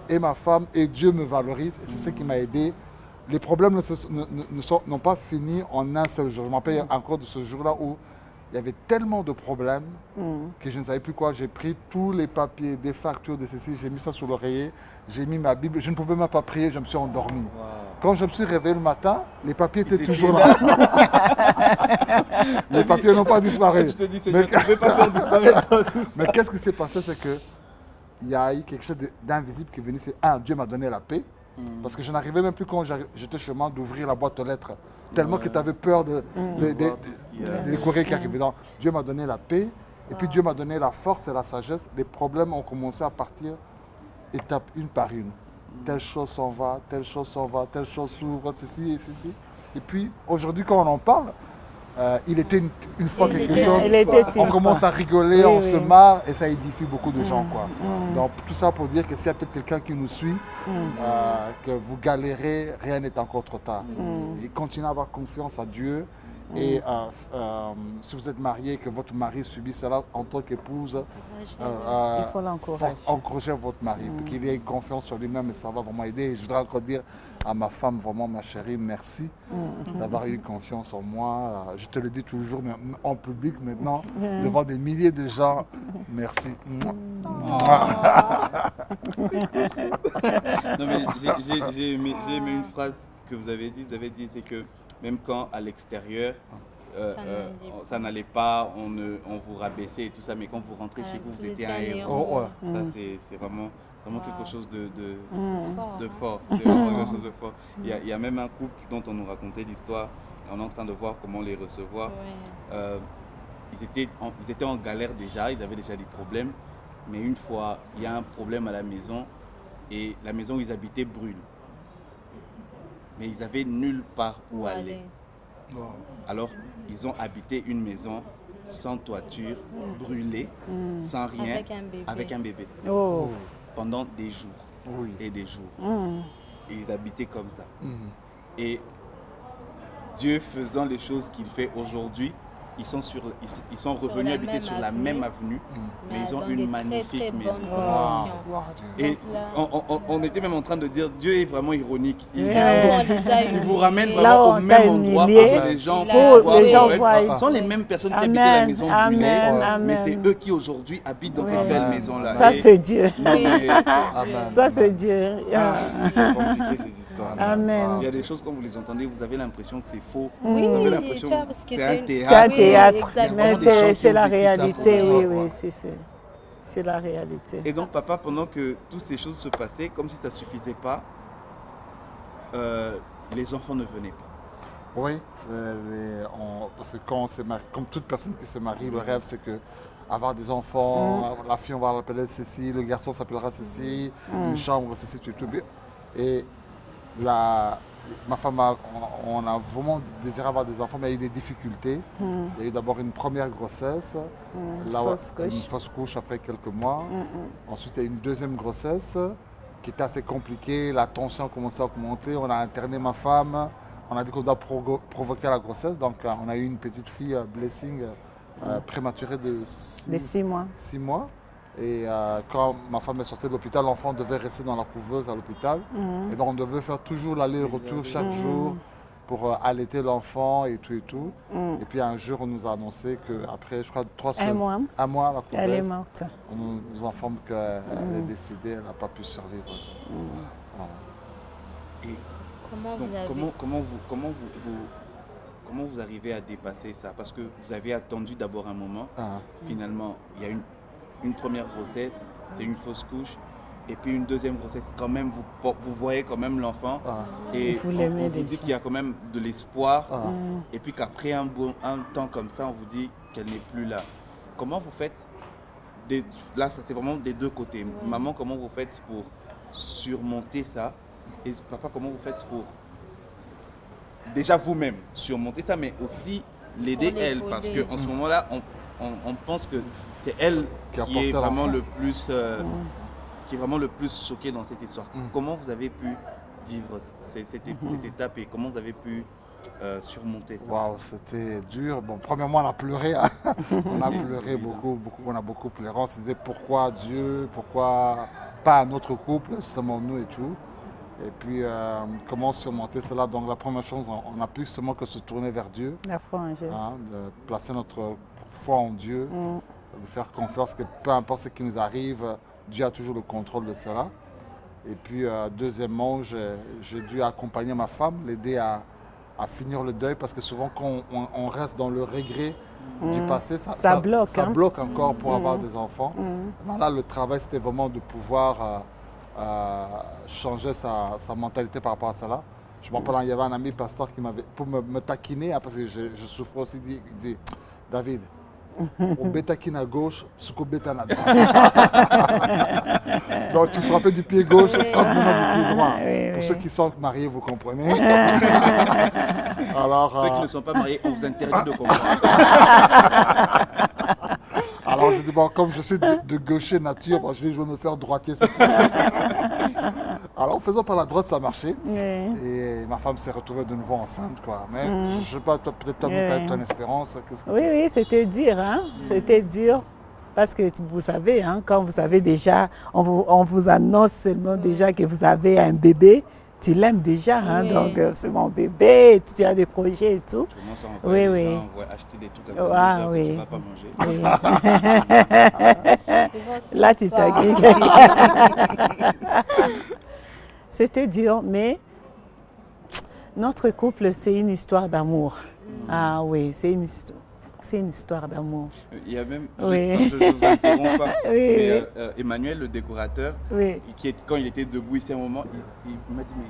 et ma femme et Dieu me valorisent. Et c'est ce qui m'a aidé. Les problèmes n'ont pas fini en un seul jour. Je me rappelle encore de ce jour-là où il y avait tellement de problèmes que je ne savais plus quoi. J'ai pris tous les papiers, des factures de ceci, j'ai mis ça sur l'oreiller, j'ai mis ma Bible. Je ne pouvais même pas prier, je me suis endormi. Wow. Quand je me suis réveillé le matin, les papiers étaient toujours là. Les papiers n'ont pas disparu. Je te dis, Seigneur, tu ne peux pas faire disparaître. Mais qu'est-ce qui s'est passé, c'est que il y a eu quelque chose d'invisible qui est venu. C'est Dieu m'a donné la paix. Parce que je n'arrivais même plus quand j'étais chez moi d'ouvrir la boîte aux lettres. Tellement que tu avais peur des courriers qui arrivaient. Donc, Dieu m'a donné la paix. Et puis Dieu m'a donné la force et la sagesse. Les problèmes ont commencé à partir étape une par une. Telle chose s'en va, telle chose s'en va, telle chose s'ouvre, ceci et ceci. Et puis aujourd'hui quand on en parle, il était une fois quelque chose, on commence à rigoler, on se marre et ça édifie beaucoup de gens. Quoi. Donc tout ça pour dire que s'il y a peut-être quelqu'un qui nous suit, que vous galérez, rien n'est encore trop tard. Et continuez à avoir confiance à Dieu. Et si vous êtes marié, que votre mari subit cela en tant qu'épouse, il faut l'encourager. Encourager votre mari, pour qu'il ait confiance sur lui-même et ça va vraiment aider. Et je voudrais encore dire à ma femme, vraiment ma chérie, merci d'avoir eu confiance en moi. Je te le dis toujours, mais en public maintenant, devant des milliers de gens, merci. Non mais j'ai aimé une phrase que vous avez dit, c'est que même quand à l'extérieur, ça n'allait pas, on vous rabaissait et tout ça, mais quand vous rentrez chez vous, vous étiez un héros. Ça, c'est vraiment quelque chose de fort. Quelque chose de fort. Il y a même un couple dont on nous racontait l'histoire, on est en train de voir comment les recevoir. Ils étaient en galère déjà, ils avaient déjà des problèmes, mais une fois, il y a un problème à la maison et la maison où ils habitaient brûle. Mais ils n'avaient nulle part où aller. Alors, ils ont habité une maison sans toiture, brûlée, sans rien, avec un bébé. Pendant des jours et des jours. Et ils habitaient comme ça. Et Dieu faisant les choses qu'il fait aujourd'hui, ils sont revenus habiter sur la même avenue, mais ils ont une magnifique maison. Et on était même en train de dire, Dieu est vraiment ironique. Il vous ramène vraiment au même endroit pour que les gens voient. Ce sont les mêmes personnes qui habitaient la maison brûlée, mais c'est eux qui aujourd'hui habitent dans cette belle maison-là. Ça, c'est Dieu. Ça, c'est Dieu. Amen. Il y a des choses, quand vous les entendez, vous avez l'impression que c'est faux. Vous avez l'impression que c'est un théâtre. C'est un théâtre, mais c'est la réalité, oui, c'est la réalité. Et donc, papa, pendant que toutes ces choses se passaient, comme si ça ne suffisait pas, les enfants ne venaient pas. Oui, parce que quand on se marie, comme toute personne qui se marie, le rêve c'est que avoir des enfants, la fille on va l'appeler Cécile, le garçon s'appellera Cécile, une chambre Cécile, tout bien. Et ma femme, on a vraiment désiré avoir des enfants, mais il y a eu des difficultés. Il y a eu d'abord une première grossesse, une fausse couche après quelques mois. Ensuite, il y a eu une deuxième grossesse qui était assez compliquée. La tension a commencé à augmenter. On a interné ma femme. On a dit qu'on doit provoquer la grossesse. Donc, on a eu une petite fille, Blessing, prématurée de 6 mois. 6 mois. Et quand ma femme est sortie de l'hôpital, l'enfant devait rester dans la couveuse à l'hôpital. Et donc on devait faire toujours l'aller-retour chaque jour pour allaiter l'enfant et tout et tout. Et puis un jour, on nous a annoncé qu'après, je crois, 3 semaines, un mois, la couveuse, elle est morte. On nous informe qu'elle est décédée, elle n'a pas pu survivre. Voilà. Et comment vous arrivez à dépasser ça? Parce que vous avez attendu d'abord un moment. Finalement, il y a une première grossesse, c'est une fausse couche, et puis une deuxième grossesse, quand même, vous voyez quand même l'enfant, et on vous dit qu'il y a quand même de l'espoir, et puis qu'après un temps comme ça, on vous dit qu'elle n'est plus là. Comment vous faites là, c'est vraiment des deux côtés. Maman, comment vous faites pour surmonter ça? Et papa, comment vous faites pour déjà vous-même surmonter ça, mais aussi l'aider elle? Parce qu'en ce moment-là, on pense que c'est elle qui est vraiment le plus... qui est vraiment le plus choqué dans cette histoire. Comment vous avez pu vivre cette étape et comment vous avez pu surmonter ça? Waouh, c'était dur. Bon, premièrement, on a pleuré. Hein. On a pleuré beaucoup, on a beaucoup pleuré. On se disait pourquoi Dieu, pourquoi pas un autre couple, seulement nous et tout. Et puis, comment surmonter cela? Donc, la première chose, on n'a plus seulement que se tourner vers Dieu. La foi en Jésus. Hein, de placer notre foi en Dieu, de faire confiance que peu importe ce qui nous arrive, Dieu a toujours le contrôle de cela. Et puis, deuxièmement, j'ai dû accompagner ma femme, l'aider à finir le deuil, parce que souvent, quand on reste dans le regret du passé, ça bloque. Ça bloque encore pour avoir des enfants. Là, le travail, c'était vraiment de pouvoir changer sa mentalité par rapport à cela. Je me rappelle, il y avait un ami pasteur qui m'avait, pour me taquiner, hein, parce que je souffrais aussi, il dit, David, on bétaquine à gauche, ce qu'on bétane à droite. Donc tu frappais du pied gauche, tu frappes maintenant du pied droit. Pour ceux qui sont mariés, vous comprenez. Alors, ceux qui ne sont pas mariés, on vous interdit de comprendre. Alors je dis, bon, comme je suis de gaucher nature, bon, je dis, je vais me faire droitier cette fois-ci. Alors en faisant par la droite, ça marchait. Et ma femme s'est retrouvée de nouveau enceinte, quoi. Mais je ne sais pas, peut-être toi, ton espérance. Oui, c'était dur, hein. C'était dur. Parce que vous savez, hein, quand vous avez déjà, on vous annonce seulement déjà que vous avez un bébé, tu l'aimes déjà, hein, donc c'est mon bébé, tu as des projets et tout. Oui, oui. On va acheter des trucs à manger, oui. tu vas pas manger. Oui. Là, tu t'inquiètes. C'était dur, mais notre couple, c'est une histoire d'amour. Ah oui, c'est une histoire d'amour. Il y a même, oui. je ne vous interromps pas, oui, mais Emmanuel, le décorateur, oui. Quand il était debout ici à un moment, il m'a dit, mais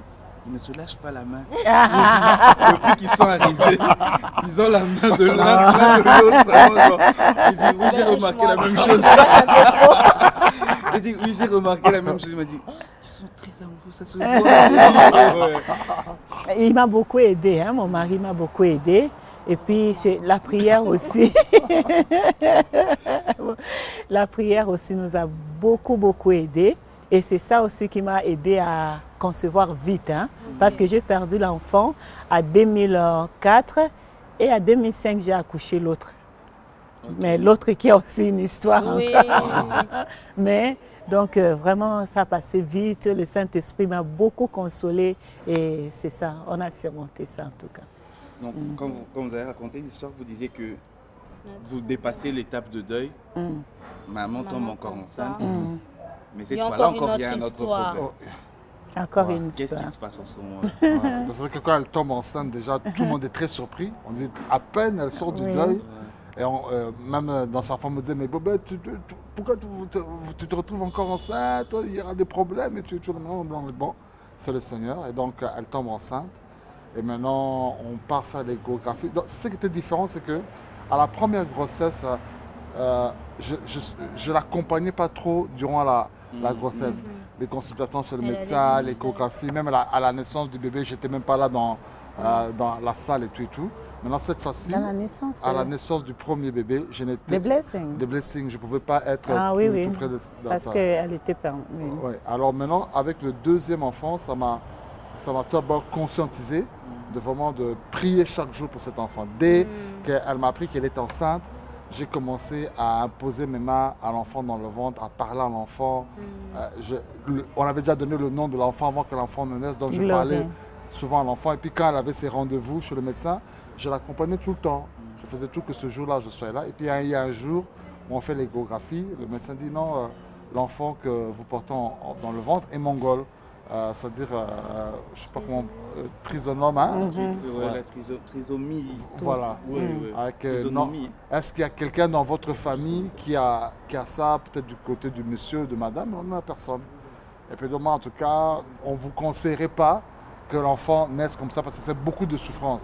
il ne se lâche pas la main. Depuis qu'ils sont arrivés, ils ont la main de l'un de l'autre. Il dit, oui, j'ai remarqué la même chose. Il dit, oui, j'ai remarqué la même chose. Il m'a dit, ils sont très amoureux, ça se voit. Il m'a beaucoup aidé, hein, mon mari m'a beaucoup aidé. Et puis, c'est la prière aussi. La prière aussi nous a beaucoup aidé. Et c'est ça aussi qui m'a aidé à concevoir vite. Hein, parce que j'ai perdu l'enfant à 2004 et à 2005, j'ai accouché l'autre. Mais l'autre qui a aussi une histoire encore. Mais donc, vraiment, ça passait vite. Le Saint-Esprit m'a beaucoup consolé. Et c'est ça, on a surmonté ça en tout cas. Donc, quand vous avez raconté l'histoire, vous disiez que vous dépassez l'étape de deuil. Maman tombe encore enceinte. Mais cette fois-là, encore, il y a un autre problème. Encore une histoire. Qu'est-ce qui se passe en ce moment-là? C'est vrai que quand elle tombe enceinte, déjà, tout le monde est très surpris. On dit, à peine elle sort du deuil. Et même dans sa femme, on disait, mais Bobette, pourquoi tu te retrouves encore enceinte? Il y aura des problèmes. Et tu bon, c'est le Seigneur. Et donc, elle tombe enceinte. Et maintenant, on part faire l'échographie. Donc, ce qui était différent, c'est que à la première grossesse, je ne l'accompagnais pas trop durant la grossesse. Les consultations chez le médecin, l'échographie, même à la naissance du bébé, je n'étais même pas là dans la salle et tout. Maintenant, cette fois-ci, à la naissance du premier bébé, je n'étais... Des blessings. Des blessings, je ne pouvais pas être tout près de ça. Parce qu'elle était permise. Ouais. Alors maintenant, avec le deuxième enfant, ça m'a d'abord conscientisé de vraiment de prier chaque jour pour cet enfant. Dès qu'elle m'a appris qu'elle était enceinte, j'ai commencé à imposer mes mains à l'enfant dans le ventre, à parler à l'enfant. On avait déjà donné le nom de l'enfant avant que l'enfant ne naisse, donc je parlais souvent à l'enfant. Et puis quand elle avait ses rendez-vous chez le médecin, je l'accompagnais tout le temps. Je faisais tout que ce jour-là, je sois là. Et puis il y a un jour où on fait l'échographie, le médecin dit non, l'enfant que vous portez dans le ventre est mongol. C'est-à-dire, je ne sais pas comment, trisonome, hein? La trisomie. Voilà. Est-ce qu'il y a quelqu'un dans votre famille qui a ça, peut-être du côté du monsieur ou de madame? On n'a personne. Et puis, en tout cas, on ne vous conseillerait pas que l'enfant naisse comme ça parce que c'est beaucoup de souffrance.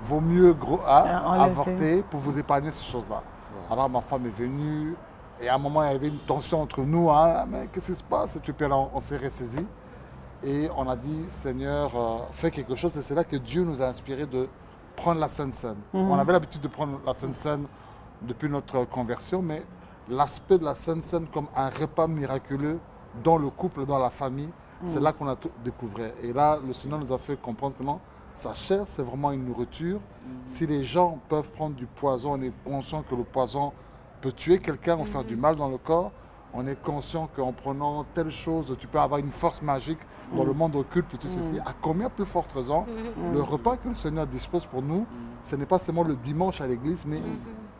Vaut mieux avorter pour vous épargner ces choses-là. Alors, ma femme est venue. Et à un moment, il y avait une tension entre nous. Hein, mais qu'est-ce qui se passe? Et puis là, on s'est ressaisi. Et on a dit, Seigneur, fais quelque chose. Et c'est là que Dieu nous a inspiré de prendre la Sainte Seine. On avait l'habitude de prendre la Sainte Seine depuis notre conversion, mais l'aspect de la Sainte Seine comme un repas miraculeux dans le couple, dans la famille, c'est là qu'on a tout découvert. Et là, le Seigneur nous a fait comprendre que non, sa chair, c'est vraiment une nourriture. Si les gens peuvent prendre du poison, on est conscient que le poison peut tuer quelqu'un ou faire du mal dans le corps. On est conscient qu'en prenant telle chose, tu peux avoir une force magique dans le monde occulte et tout ceci. À combien plus forte raison, le repas que le Seigneur dispose pour nous, ce n'est pas seulement le dimanche à l'église, mais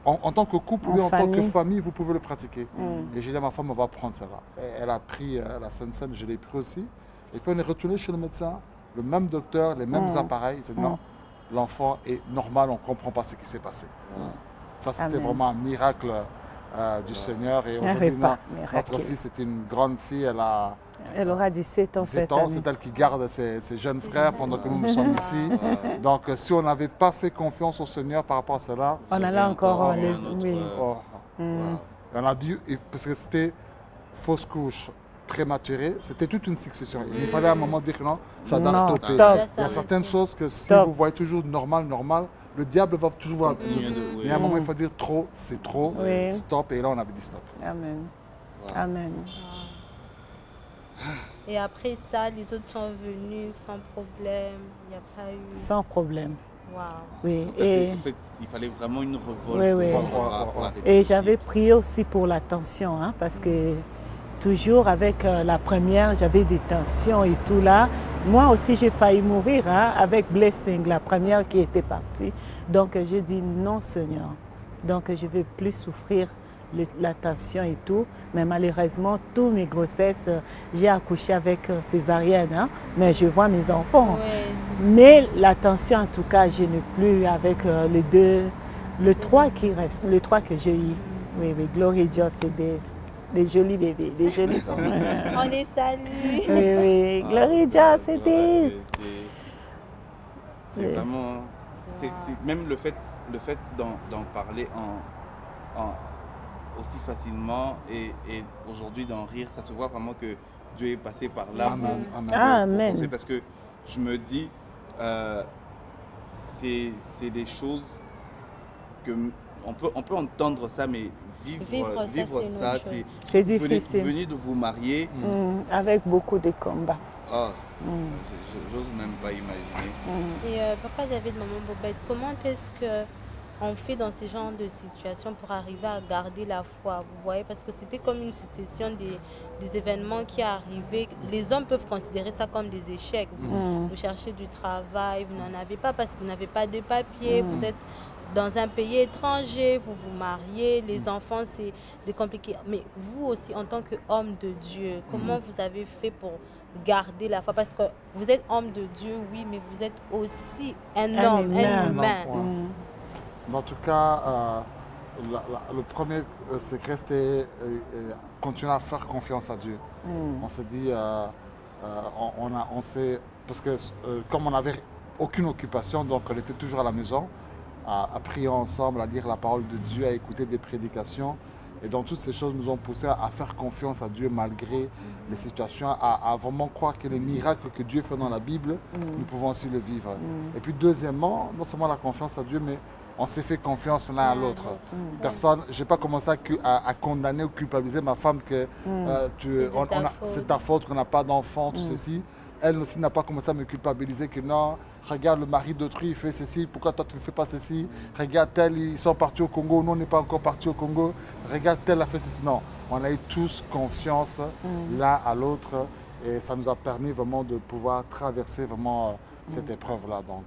en tant que couple, en tant que famille, vous pouvez le pratiquer. Et j'ai dit à ma femme, on va prendre ça là. Elle a pris la Sainte Seine, je l'ai pris aussi. Et puis on est retourné chez le médecin, le même docteur, les mêmes appareils. Il s'est dit non, l'enfant est normal, on ne comprend pas ce qui s'est passé. Ça, c'était vraiment un miracle du Seigneur. Et aujourd'hui, notre fille, c'est une grande fille, elle aura 17 ans cette année. C'est elle qui garde ses jeunes frères pendant que nous sommes ici. Donc, si on n'avait pas fait confiance au Seigneur par rapport à cela, on allait encore on a dû, parce que c'était fausse couche prématurée, c'était toute une succession. Il fallait à un moment dire que non, ça doit stopper. Il y a certaines choses que si vous voyez toujours normal, le diable va toujours voir plus. Mais à un moment, il faut dire trop, c'est trop, stop. Et là, on avait dit stop. Amen. Amen. Et après ça, les autres sont venus sans problème, il n'y a pas eu... Sans problème. Wow. Oui. Et en fait, il fallait vraiment une révolte. Et j'avais prié aussi pour la tension, hein, parce que toujours avec la première, j'avais des tensions et tout là. Moi aussi, j'ai failli mourir hein, avec Blessing, la première qui était partie. Donc, j'ai dit non, Seigneur. Donc, je ne vais plus souffrir la tension et tout. Mais malheureusement, toutes mes grossesses, j'ai accouché avec césarienne. Hein, mais je vois mes enfants. Mais la tension, en tout cas, je n'ai plus avec le 3 qui reste, le 3 que j'ai eu. Oui, Glory Dieu, c'est des jolis bébés, des jolis enfants. On les salue. Oui, Glory Dieu, c'est des... C'est vraiment... Même le fait d'en parler aussi facilement et aujourd'hui d'en rire, ça se voit vraiment que Dieu est passé par là. Amen. Parce que je me dis, c'est des choses que on peut entendre ça, mais vivre ça, c'est difficile. Vous venez de vous marier. Avec beaucoup de combats. J'ose même pas imaginer. Et papa David, maman Bobette, comment est-ce qu'on fait dans ce genre de situation pour arriver à garder la foi, vous voyez? Parce que c'était comme une succession des événements qui arrivaient. Les hommes peuvent considérer ça comme des échecs. Vous cherchez du travail, vous n'en avez pas parce que vous n'avez pas de papier, vous êtes dans un pays étranger, vous vous mariez, les enfants, c'est des compliqués. Mais vous aussi, en tant qu'homme de Dieu, comment vous avez fait pour garder la foi? Parce que vous êtes homme de Dieu, oui, mais vous êtes aussi un homme, un humain. En tout cas, le premier secret, c'était continuer à faire confiance à Dieu. On s'est dit, on s'est, parce que comme on n'avait aucune occupation, donc on était toujours à la maison, à prier ensemble, à lire la parole de Dieu, à écouter des prédications. Et donc toutes ces choses nous ont poussé à faire confiance à Dieu malgré les situations, à vraiment croire que les miracles que Dieu fait dans la Bible, nous pouvons aussi le vivre. Et puis deuxièmement, non seulement la confiance à Dieu, mais on s'est fait confiance l'un à l'autre. Personne, je n'ai pas commencé à condamner ou culpabiliser ma femme que c'est ta faute qu'on n'a pas d'enfant, tout ceci. Elle aussi n'a pas commencé à me culpabiliser que non, regarde le mari d'autrui, il fait ceci, pourquoi toi tu ne fais pas ceci? Regarde tel, ils sont partis au Congo, nous on n'est pas encore partis au Congo. Regarde tel a fait ceci. Non, on a eu tous confiance l'un à l'autre et ça nous a permis vraiment de pouvoir traverser vraiment cette épreuve-là. Donc,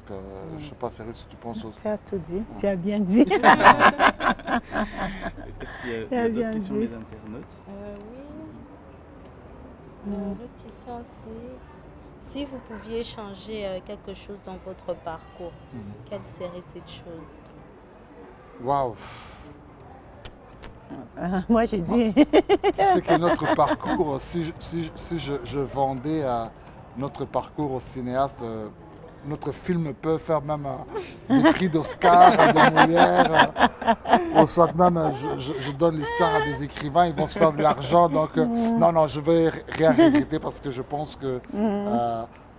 je ne sais pas, Cyril, si tu penses aussi. Tu as tout dit, tu as bien dit. Il y a d'autres questions des internautes? Oui. L'autre question, c'est si vous pouviez changer quelque chose dans votre parcours, quelle serait cette chose? Waouh! Moi, j'ai dit. C'est que notre parcours, si je vendais notre parcours au cinéaste, notre film peut faire même des prix d'Oscar, de Molière. ou soit même je donne l'histoire à des écrivains, ils vont se faire de l'argent. Donc, non, je ne vais rien regretter parce que je pense que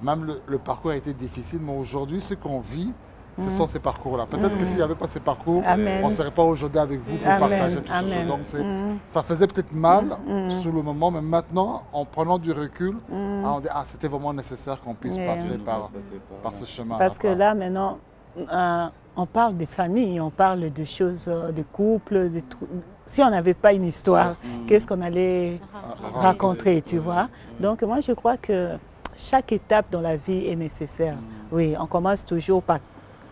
même le parcours a été difficile, mais aujourd'hui, ce qu'on vit, ce sont ces parcours-là. Peut-être que s'il n'y avait pas ces parcours, on ne serait pas aujourd'hui avec vous pour partager tout ça. Donc, ça faisait peut-être mal sur le moment, mais maintenant, en prenant du recul, on dit, c'était vraiment nécessaire qu'on puisse passer par ce chemin. Parce que là, maintenant, on parle des familles, on parle de choses, de couples. Si on n'avait pas une histoire, qu'est-ce qu'on allait raconter, tu vois? Donc, moi, je crois que chaque étape dans la vie est nécessaire. Oui, on commence toujours par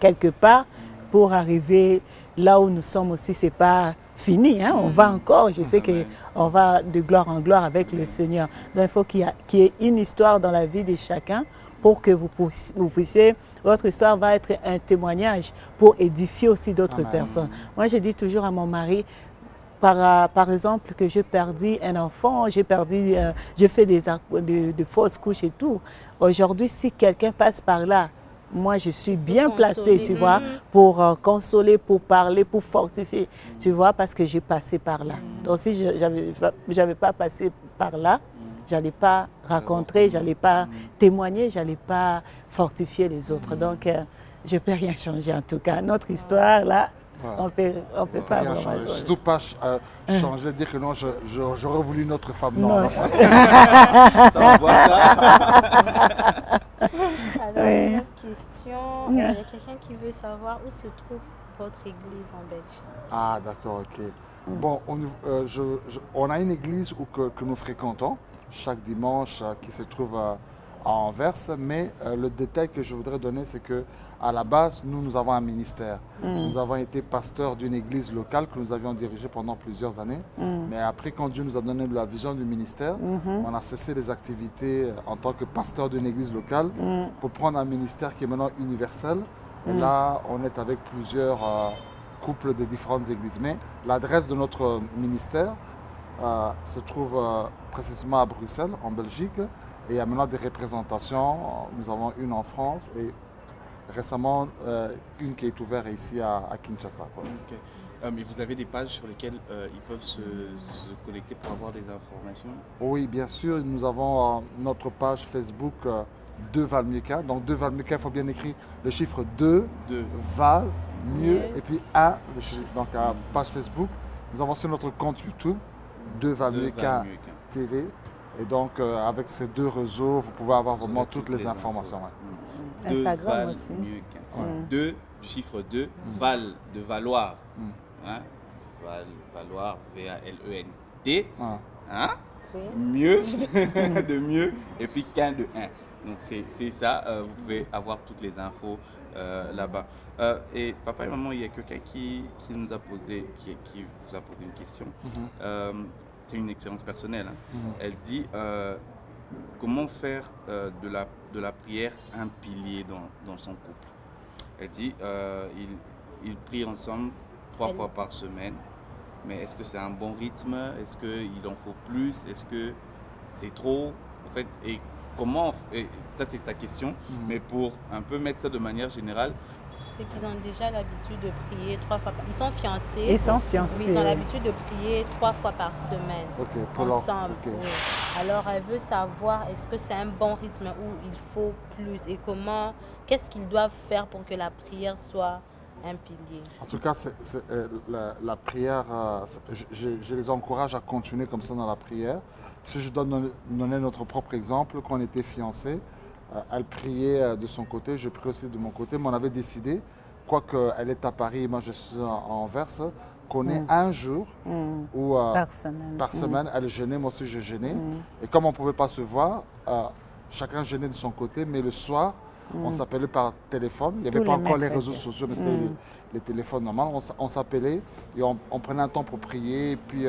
quelque part pour arriver là où nous sommes aussi. C'est pas fini, hein? On va encore. Je sais qu'on va de gloire en gloire avec le Seigneur. Donc, il faut qu'il y ait une histoire dans la vie de chacun pour que vous puissiez, votre histoire va être un témoignage pour édifier aussi d'autres personnes. Moi, je dis toujours à mon mari, par exemple, que j'ai perdu un enfant, j'ai fait de fausses couches et tout. Aujourd'hui, si quelqu'un passe par là, moi, je suis bien placée, tu vois, pour consoler, pour parler, pour fortifier, tu vois, parce que j'ai passé par là. Donc, si je n'avais pas passé par là, je n'allais pas raconter, je n'allais pas témoigner, je n'allais pas fortifier les autres. Donc, je ne peux rien changer en tout cas. Notre histoire, là, on peut pas vraiment changer. Surtout pas changer, dire que non, j'aurais voulu une autre femme. Non. Alors, une autre question. Il y a quelqu'un qui veut savoir où se trouve votre église en Belgique. Ah, d'accord, ok. Bon, on a une église que nous fréquentons chaque dimanche qui se trouve à Anvers, mais le détail que je voudrais donner, c'est que à la base, nous avons un ministère. Nous avons été pasteurs d'une église locale que nous avions dirigée pendant plusieurs années. Mais après, quand Dieu nous a donné la vision du ministère, on a cessé les activités en tant que pasteur d'une église locale pour prendre un ministère qui est maintenant universel. Et là, on est avec plusieurs couples de différentes églises. Mais l'adresse de notre ministère se trouve précisément à Bruxelles, en Belgique. Et il y a maintenant des représentations. Nous avons une en France et récemment une qui est ouverte ici à Kinshasa. Mais vous avez des pages sur lesquelles ils peuvent se connecter pour avoir des informations? Oui, bien sûr. Nous avons notre page Facebook 2 Valmiuka. Donc 2 Valmiuka, il faut bien écrire le chiffre 2, Val, mieux, et puis 1. Donc page Facebook. Nous avons aussi notre compte YouTube, 2 Valmiuka TV. Et donc, avec ces deux réseaux, vous pouvez avoir vraiment toutes les informations. Instagram aussi. 2, du chiffre 2, Val, de valoir. Hein? Valoir, V-A-L-E-N-T. Hein? Mieux, de mieux. Et puis qu'un de 1. Donc, c'est ça. Vous pouvez avoir toutes les infos là-bas. Et papa et maman, il y a quelqu'un qui nous a posé, qui vous a posé une question. C'est une expérience personnelle. Elle dit comment faire de la prière un pilier dans son couple. Elle dit ils prient ensemble 3 fois par semaine, mais est-ce que c'est un bon rythme? Est-ce qu'il en faut plus? Est-ce que c'est trop? En fait, et comment, et ça c'est sa question, mais pour un peu mettre ça de manière générale, c'est qu'ils ont déjà l'habitude de prier 3 fois par semaine. Ils sont fiancés. Ils sont fiancés. Ils ont l'habitude de prier 3 fois par semaine. Ensemble. Oui. Alors, elle veut savoir, est-ce que c'est un bon rythme ou il faut plus? Et comment, qu'est-ce qu'ils doivent faire pour que la prière soit un pilier? En tout cas, la prière, je les encourage à continuer comme ça dans la prière. Si je dois donner notre propre exemple, quand on était fiancés, elle priait de son côté, je prie aussi de mon côté, mais on avait décidé, quoique elle est à Paris et moi je suis à Anvers, qu'on ait un jour où par semaine elle jeûnait, moi aussi je jeûnais. Et comme on ne pouvait pas se voir, chacun jeûnait de son côté, mais le soir, on s'appelait par téléphone. Il n'y avait pas encore les réseaux sociaux, mais c'était les téléphones normaux. On s'appelait et on prenait un temps pour prier et puis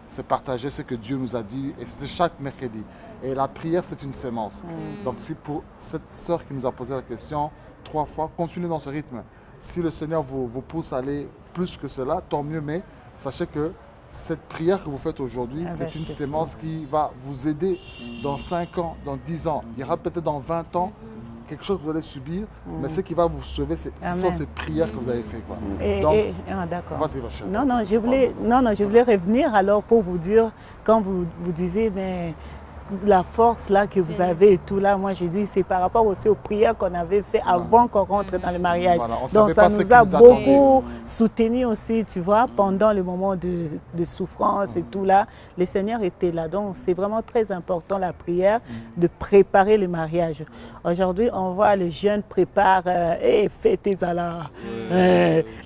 se partager ce que Dieu nous a dit. Et c'était chaque mercredi. Et la prière, c'est une sémence. Donc, si pour cette sœur qui nous a posé la question 3 fois, continuez dans ce rythme. Si le Seigneur vous pousse à aller plus que cela, tant mieux. Mais sachez que cette prière que vous faites aujourd'hui, c'est une sémence qui va vous aider dans 5 ans, dans 10 ans. Il y aura peut-être dans 20 ans quelque chose que vous allez subir, mais ce qui va vous sauver, ce sont ces prières que vous avez faites. Quoi. D'accord. Vas-y, Rachel. Je voulais revenir alors pour vous dire, quand vous disiez, mais la force là que vous avez et tout là, moi je dis c'est par rapport aussi aux prières qu'on avait fait avant qu'on rentre dans le mariage. Voilà, donc ça nous a beaucoup soutenu aussi, tu vois, pendant le moment de souffrance et tout là, le Seigneur était là. Donc c'est vraiment très important la prière de préparer le mariage. Aujourd'hui on voit les jeunes préparent et fêter ça là,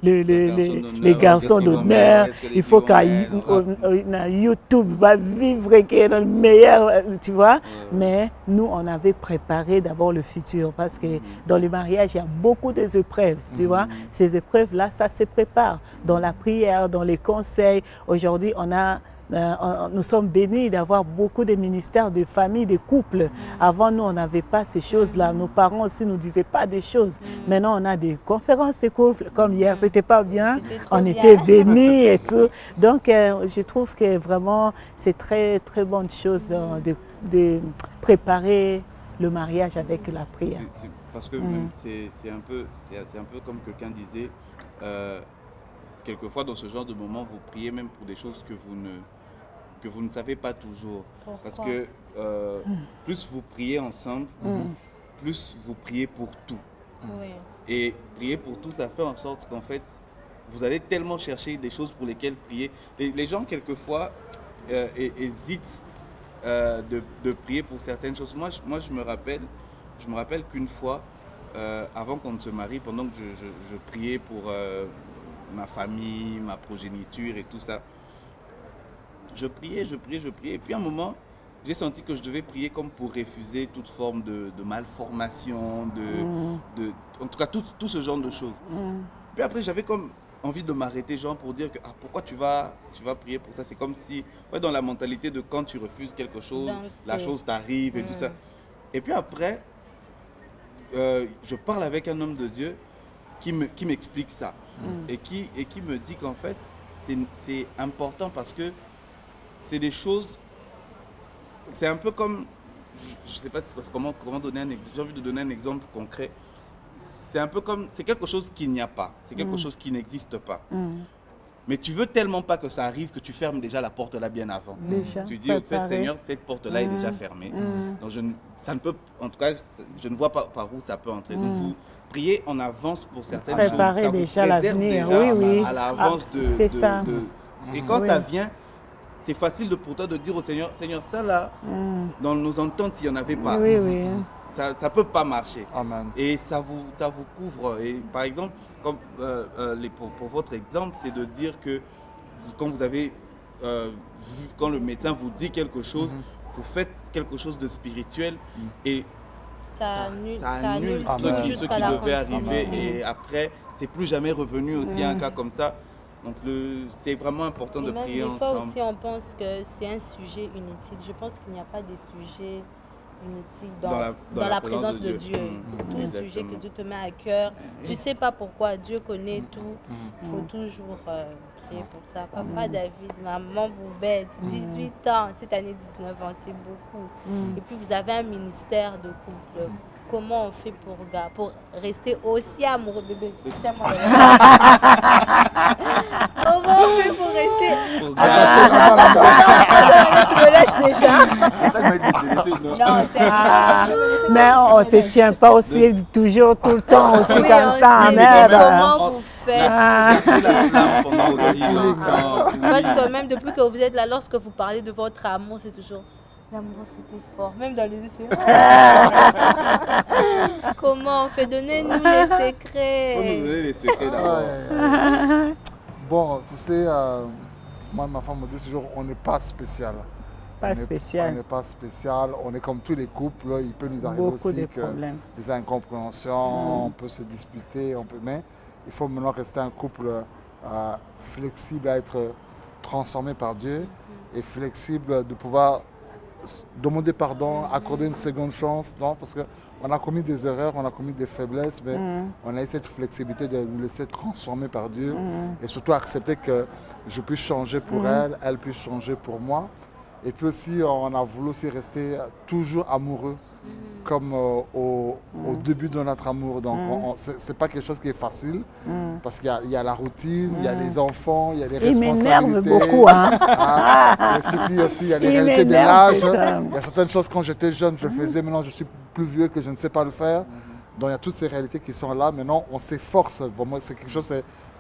les garçons d'honneur, il faut qu'à YouTube va vivre qui est le meilleur, tu vois. Mais nous, on avait préparé d'abord le futur parce que dans le mariage, il y a beaucoup d'épreuves, tu vois. Ces épreuves-là, ça se prépare dans la prière, dans les conseils. Aujourd'hui, nous sommes bénis d'avoir beaucoup de ministères de famille, de couples. Avant, nous, on n'avait pas ces choses-là. Nos parents aussi ne nous disaient pas des choses. Maintenant, on a des conférences de couples. Comme hier, c'était pas bien. On était bénis et tout. Donc, je trouve que vraiment, c'est très, très bonne chose de préparer le mariage avec la prière. Parce que c'est un peu comme quelqu'un disait, quelquefois dans ce genre de moment, vous priez même pour des choses que vous ne savez pas toujours. Pourquoi? Parce que plus vous priez ensemble, plus vous priez pour tout. Oui. Et prier pour tout, ça fait en sorte qu'en fait, vous allez tellement chercher des choses pour lesquelles prier. Les gens, quelquefois, hésitent de prier pour certaines choses. Moi, je me rappelle qu'une fois, avant qu'on ne se marie, pendant que je priais pour ma famille, ma progéniture et tout ça, je priais. Et puis à un moment, j'ai senti que je devais prier comme pour refuser toute forme de malformation, en tout cas tout ce genre de choses. Puis après, j'avais comme envie de m'arrêter, genre pour dire que pourquoi tu vas prier pour ça. C'est comme si, dans la mentalité de quand tu refuses quelque chose, la chose t'arrive et tout ça. Et puis après, je parle avec un homme de Dieu qui m'explique ça et qui me dit qu'en fait, c'est important parce que c'est des choses, c'est un peu comme, je ne sais pas comment donner un exemple, j'ai envie de donner un exemple concret. C'est un peu comme, c'est quelque chose qu'il n'y a pas, c'est quelque chose qui n'existe pas. Mais tu veux tellement pas que ça arrive que tu fermes déjà la porte là bien avant. Tu dis au fait, Seigneur, cette porte là est déjà fermée. Donc ça ne peut, en tout cas, je ne vois pas par où ça peut entrer. Donc vous priez en avance pour certaines choses. Préparer déjà l'avenir, oui. À l'avance c'est ça. Et quand ça vient, c'est facile pour toi de dire au Seigneur, Seigneur, ça là, dans nos ententes, il n'y en avait pas. Ça ne peut pas marcher. Amen. Et ça vous couvre. Et par exemple, comme, pour votre exemple, c'est de dire que quand vous avez quand le médecin vous dit quelque chose, vous faites quelque chose de spirituel et ça annule ce qui devait arriver. Et après, c'est plus jamais revenu aussi un cas comme ça. Donc c'est vraiment important de prier ensemble. Des fois aussi, on pense que c'est un sujet inutile. Je pense qu'il n'y a pas de sujet inutile dans la présence de Dieu. Tout sujet que Dieu te met à cœur. Tu ne sais pas pourquoi, Dieu connaît tout. Il faut toujours prier pour ça. Papa David, maman Boubette, 18 ans, cette année 19 ans, c'est beaucoup. Et puis vous avez un ministère de couple. Comment on fait pour rester aussi amoureux, bébé? Comment on fait pour rester... Tu me lâches déjà. Mais on ne se tient pas aussi toujours, tout le temps, aussi comme ça. Comment vous faites? Parce que même depuis que vous êtes là, lorsque vous parlez de votre amour, c'est toujours... L'amour, c'était fort. Même dans les yeux, c'est... Comment on fait? Donnez-nous les secrets. Il faut nous donner les secrets d'abord. Bon, tu sais, moi, ma femme me dit toujours, on n'est pas spécial. Pas spécial. On n'est pas spécial. On est comme tous les couples. Il peut nous arriver beaucoup aussi de problèmes. Des incompréhensions, on peut se disputer, mais il faut maintenant rester un couple flexible à être transformé par Dieu et flexible de pouvoir demander pardon, accorder une seconde chance, non, parce qu'on a commis des erreurs, on a commis des faiblesses, mais on a eu cette flexibilité de nous laisser transformer par Dieu et surtout accepter que je puisse changer pour elle, elle puisse changer pour moi. Et puis aussi, on a voulu aussi rester toujours amoureux comme au début de notre amour. Donc, c'est pas quelque chose qui est facile parce qu'il y a la routine, il y a les enfants, il y a les responsabilités. Il m'énerve beaucoup. Hein? Il y a ceci aussi, il y a les réalités de l'âge. Il y a certaines choses quand j'étais jeune, je le faisais. Maintenant, je suis plus vieux que je ne sais pas le faire. Donc, il y a toutes ces réalités qui sont là. Maintenant, on s'efforce. Vraiment, c'est quelque chose,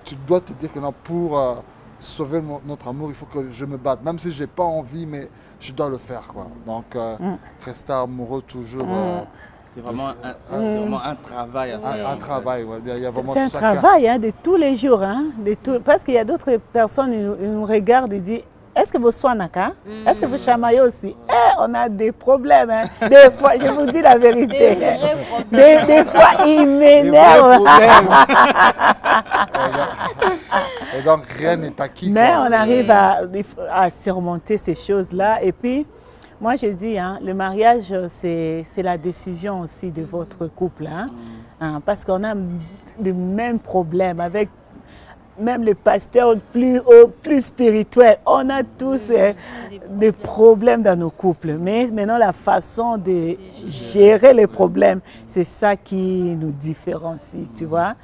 tu dois te dire que non, pour sauver notre amour, il faut que je me batte. Même si je n'ai pas envie, mais je dois le faire. Quoi. Donc, rester amoureux toujours. C'est vraiment, un travail à faire. Un travail, ouais. C'est un travail hein, de tous les jours. Hein, parce qu'il y a d'autres personnes, ils nous regardent et disent, est-ce que vous soignez? Est-ce que vous chamaillez aussi? On a des problèmes. Hein. Des fois, je vous dis la vérité. Des fois, ils m'énervent. Et donc, rien n'est acquis. Mais on arrive à surmonter ces choses-là. Et puis, moi, je dis, hein, le mariage, c'est la décision aussi de votre couple. Hein, parce qu'on a le même problème avec même les pasteurs plus spirituels. On a tous des problèmes dans nos couples. Mais maintenant, la façon de gérer les problèmes, c'est ça qui nous différencie, tu vois.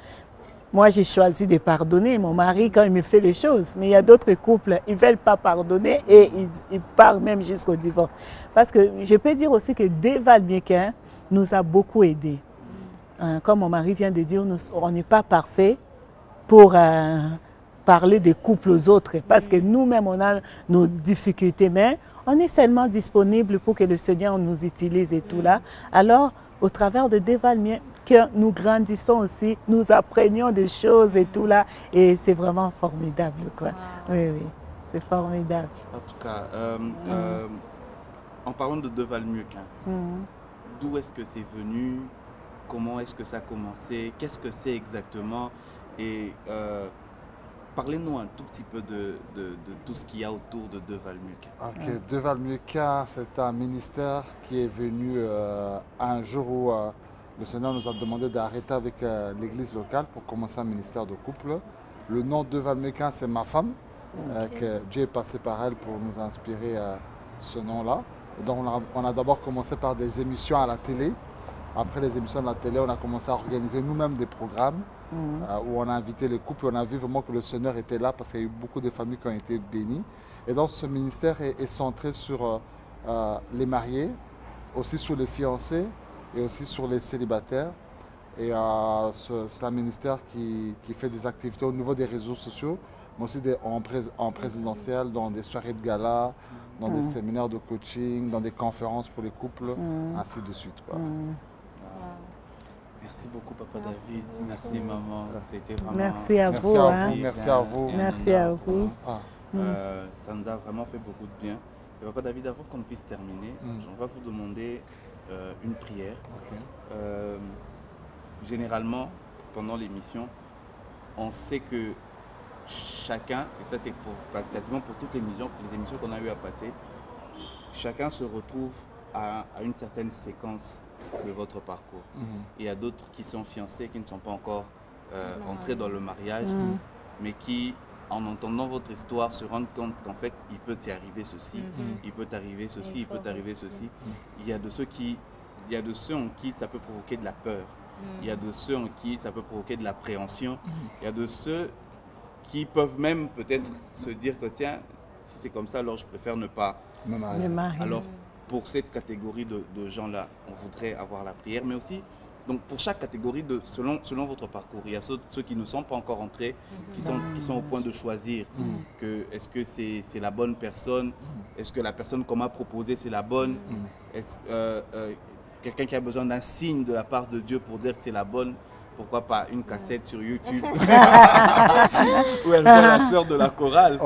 Moi, j'ai choisi de pardonner mon mari quand il me fait les choses. Mais il y a d'autres couples, ils ne veulent pas pardonner et ils partent même jusqu'au divorce. Parce que je peux dire aussi que Deval Miekin nous a beaucoup aidés. Comme mon mari vient de dire, on n'est pas parfait pour parler des couples aux autres. Parce que nous-mêmes, on a nos difficultés. Mais on est seulement disponible pour que le Seigneur nous utilise et tout là. Alors, au travers de Deval Miekin, nous grandissons aussi, nous apprenions des choses et tout là, et c'est vraiment formidable, quoi. Oui, oui, c'est formidable. En tout cas, en parlant de Deval Miekin, d'où est-ce que c'est venu? Comment est-ce que ça a commencé? Qu'est-ce que c'est exactement? Et parlez-nous un tout petit peu de tout ce qu'il y a autour de Deval Miekin. Ok, Deval Miekin, c'est un ministère qui est venu un jour où le Seigneur nous a demandé d'arrêter avec l'église locale pour commencer un ministère de couple. Le nom de Deval Miekin, c'est ma femme, que Dieu est passé par elle pour nous inspirer ce nom-là. Donc on a d'abord commencé par des émissions à la télé. Après les émissions de la télé, on a commencé à organiser nous-mêmes des programmes où on a invité les couples. On a vu vraiment que le Seigneur était là parce qu'il y a eu beaucoup de familles qui ont été bénies. Et donc ce ministère est centré sur les mariés, aussi sur les fiancés et aussi sur les célibataires. Et c'est un ministère qui fait des activités au niveau des réseaux sociaux, mais aussi en présentiel, dans des soirées de gala, dans des séminaires de coaching, dans des conférences pour les couples, ainsi de suite. Quoi. Merci beaucoup, Papa David. Merci, maman. C'était vraiment... Merci à vous. Merci à vous. Merci à vous. Ça nous a vraiment fait beaucoup de bien. Et Papa David, avant qu'on puisse terminer, je vais vous demander une prière. Généralement, pendant l'émission, on sait que chacun, et ça c'est quasiment pour toutes les émissions qu'on a eu à passer, chacun se retrouve à une certaine séquence de votre parcours. Il y a d'autres qui sont fiancés, qui ne sont pas encore entrés dans le mariage, mais qui, en entendant votre histoire, se rendent compte qu'en fait, il peut y arriver ceci, il peut arriver ceci, il peut arriver ceci. Il y a de ceux en qui ça peut provoquer de la peur. Il y a de ceux en qui ça peut provoquer de l'appréhension. Il y a de ceux qui peuvent même peut-être se dire que tiens, si c'est comme ça, alors je préfère ne pas me marier. Alors, pour cette catégorie de gens-là, on voudrait avoir la prière, mais aussi, donc pour chaque catégorie, selon votre parcours, il y a ceux qui ne sont pas encore entrés, qui sont au point de choisir que est-ce que c'est la bonne personne, est-ce que la personne qu'on m'a proposée c'est la bonne, quelqu'un qui a besoin d'un signe de la part de Dieu pour dire que c'est la bonne. Pourquoi pas une cassette sur YouTube où elle voit la sœur de la chorale.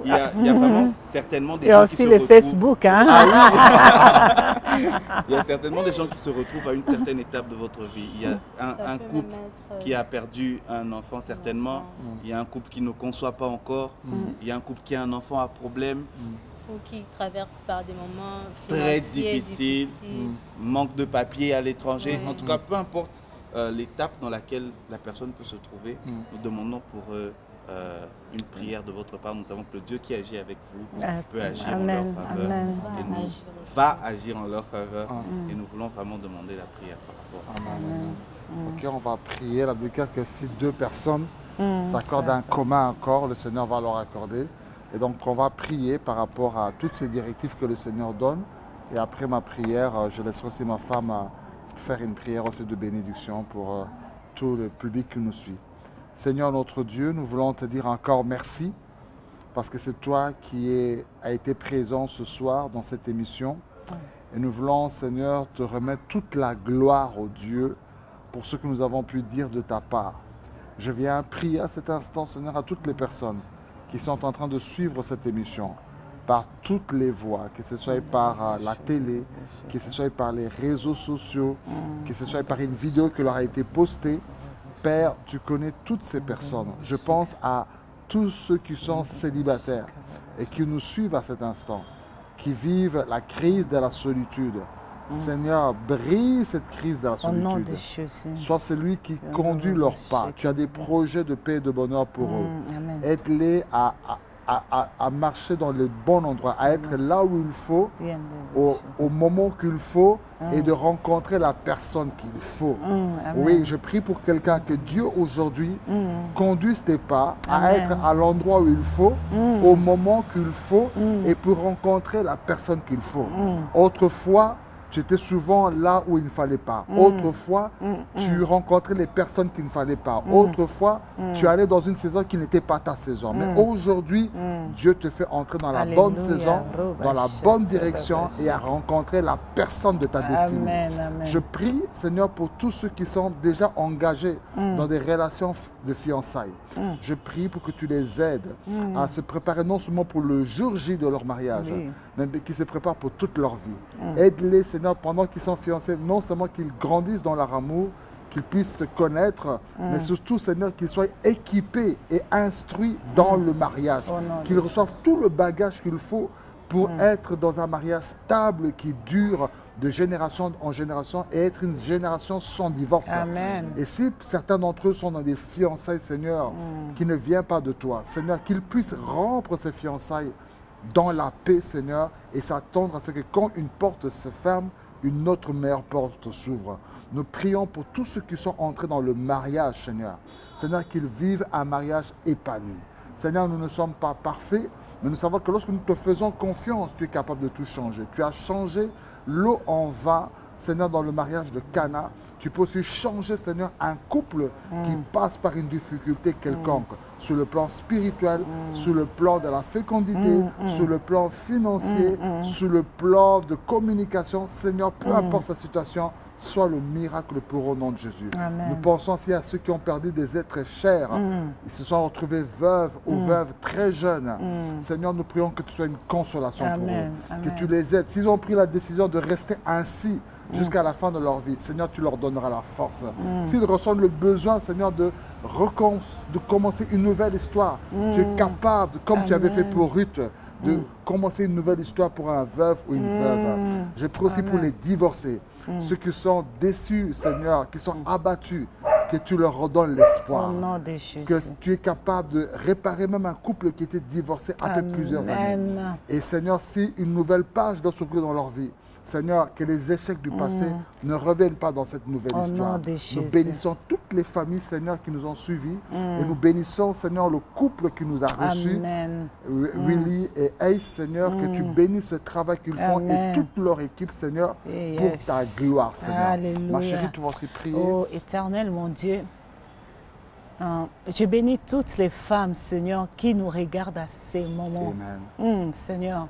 Il y a vraiment certainement des gens qui se retrouvent... Et aussi le Facebook. Hein? Il y a certainement des gens qui se retrouvent à une certaine étape de votre vie. Il y a un couple qui a perdu un enfant certainement. Il y a un couple qui ne conçoit pas encore. Il y a un couple qui a un enfant à problème. Ou qui traverse par des moments très difficiles. Manque de papier à l'étranger. En tout cas, peu importe l'étape dans laquelle la personne peut se trouver, nous demandons pour une prière de votre part. Nous savons que le Dieu qui agit avec vous peut agir Amen. en leur faveur Amen. et nous va agir en leur faveur. Et nous voulons vraiment demander la prière par rapport à ça. Ok, on va prier. La Bible dit que si deux personnes s'accordent un commun accord, le Seigneur va leur accorder. Et donc, on va prier par rapport à toutes ces directives que le Seigneur donne. Et après ma prière, je laisserai aussi ma femme faire une prière aussi de bénédiction pour tout le public qui nous suit. Seigneur notre Dieu, nous voulons te dire encore merci parce que c'est toi qui as été présent ce soir dans cette émission. Et nous voulons, Seigneur, te remettre toute la gloire au Dieu pour ce que nous avons pu dire de ta part. Je viens prier à cet instant, Seigneur, à toutes les personnes qui sont en train de suivre cette émission par toutes les voies, que ce soit par la télé, que ce soit par les réseaux sociaux, que ce soit par une vidéo qui leur a été postée. Père, tu connais toutes ces personnes. Je pense à tous ceux qui sont célibataires et qui nous suivent à cet instant, qui vivent la crise de la solitude. Seigneur, brise cette crise de la solitude. Au nom de Jésus. Sois celui qui conduit leurs pas. Tu as des projets de paix et de bonheur pour eux. Amen. Aide-les à marcher dans le bon endroit, à être là où il faut, au moment qu'il faut, et de rencontrer la personne qu'il faut. Oui, je prie pour quelqu'un que Dieu aujourd'hui conduise tes pas à être à l'endroit où il faut, au moment qu'il faut, et pour rencontrer la personne qu'il faut. Autrefois, tu étais souvent là où il ne fallait pas. Autrefois, tu rencontrais les personnes qu'il ne fallait pas. Autrefois, tu allais dans une saison qui n'était pas ta saison. Mais aujourd'hui, Dieu te fait entrer dans la bonne saison, dans la bonne direction et à rencontrer la personne de ta destinée. Je prie, Seigneur, pour tous ceux qui sont déjà engagés dans des relations de fiançailles. Je prie pour que tu les aides à se préparer non seulement pour le jour J de leur mariage, mais qu'ils se préparent pour toute leur vie. Aide-les, Seigneur, pendant qu'ils sont fiancés, non seulement qu'ils grandissent dans leur amour, qu'ils puissent se connaître, mais surtout, Seigneur, qu'ils soient équipés et instruits dans le mariage, qu'ils reçoivent tout le bagage qu'il faut pour être dans un mariage stable qui dure de génération en génération et être une génération sans divorce. Amen. Et si certains d'entre eux sont dans des fiançailles, Seigneur, qui ne viennent pas de toi, Seigneur, qu'ils puissent rompre ces fiançailles dans la paix, Seigneur, et s'attendre à ce que quand une porte se ferme, une autre meilleure porte s'ouvre. Nous prions pour tous ceux qui sont entrés dans le mariage, Seigneur. Seigneur, qu'ils vivent un mariage épanoui. Seigneur, nous ne sommes pas parfaits, mais nous savons que lorsque nous te faisons confiance, tu es capable de tout changer. Tu as changé l'eau en vin, Seigneur, dans le mariage de Cana. Tu peux aussi changer, Seigneur, un couple qui passe par une difficulté quelconque, sur le plan spirituel, sur le plan de la fécondité, sur le plan financier, sur le plan de communication. Seigneur, peu importe sa situation, soit le miracle pour au nom de Jésus. Amen. Nous pensons aussi à ceux qui ont perdu des êtres chers. Ils se sont retrouvés veuves ou veuves très jeunes. Seigneur, nous prions que tu sois une consolation pour eux, que tu les aides. S'ils ont pris la décision de rester ainsi jusqu'à la fin de leur vie, Seigneur, tu leur donneras la force. S'ils ressentent le besoin, Seigneur, de commencer une nouvelle histoire, tu es capable, comme tu avais fait pour Ruth, de commencer une nouvelle histoire pour un veuve ou une veuve. Je prie aussi pour les divorcés, ceux qui sont déçus, Seigneur, qui sont abattus, que tu leur redonnes l'espoir. Au nom de Jésus. Que tu es capable de réparer même un couple qui était divorcé après plusieurs années. Et Seigneur, si une nouvelle page doit s'ouvrir dans leur vie, Seigneur, que les échecs du passé ne reviennent pas dans cette nouvelle histoire. Nous bénissons toutes les familles, Seigneur, qui nous ont suivis. Et nous bénissons, Seigneur, le couple qui nous a reçus, Willy et Ace, Seigneur, que tu bénisses ce travail qu'ils font et toute leur équipe, Seigneur, pour ta gloire, Seigneur. Alléluia. Ma chérie, tu vas aussi prier. Oh, Éternel, mon Dieu, je bénis toutes les femmes, Seigneur, qui nous regardent à ces moments. Amen. Seigneur.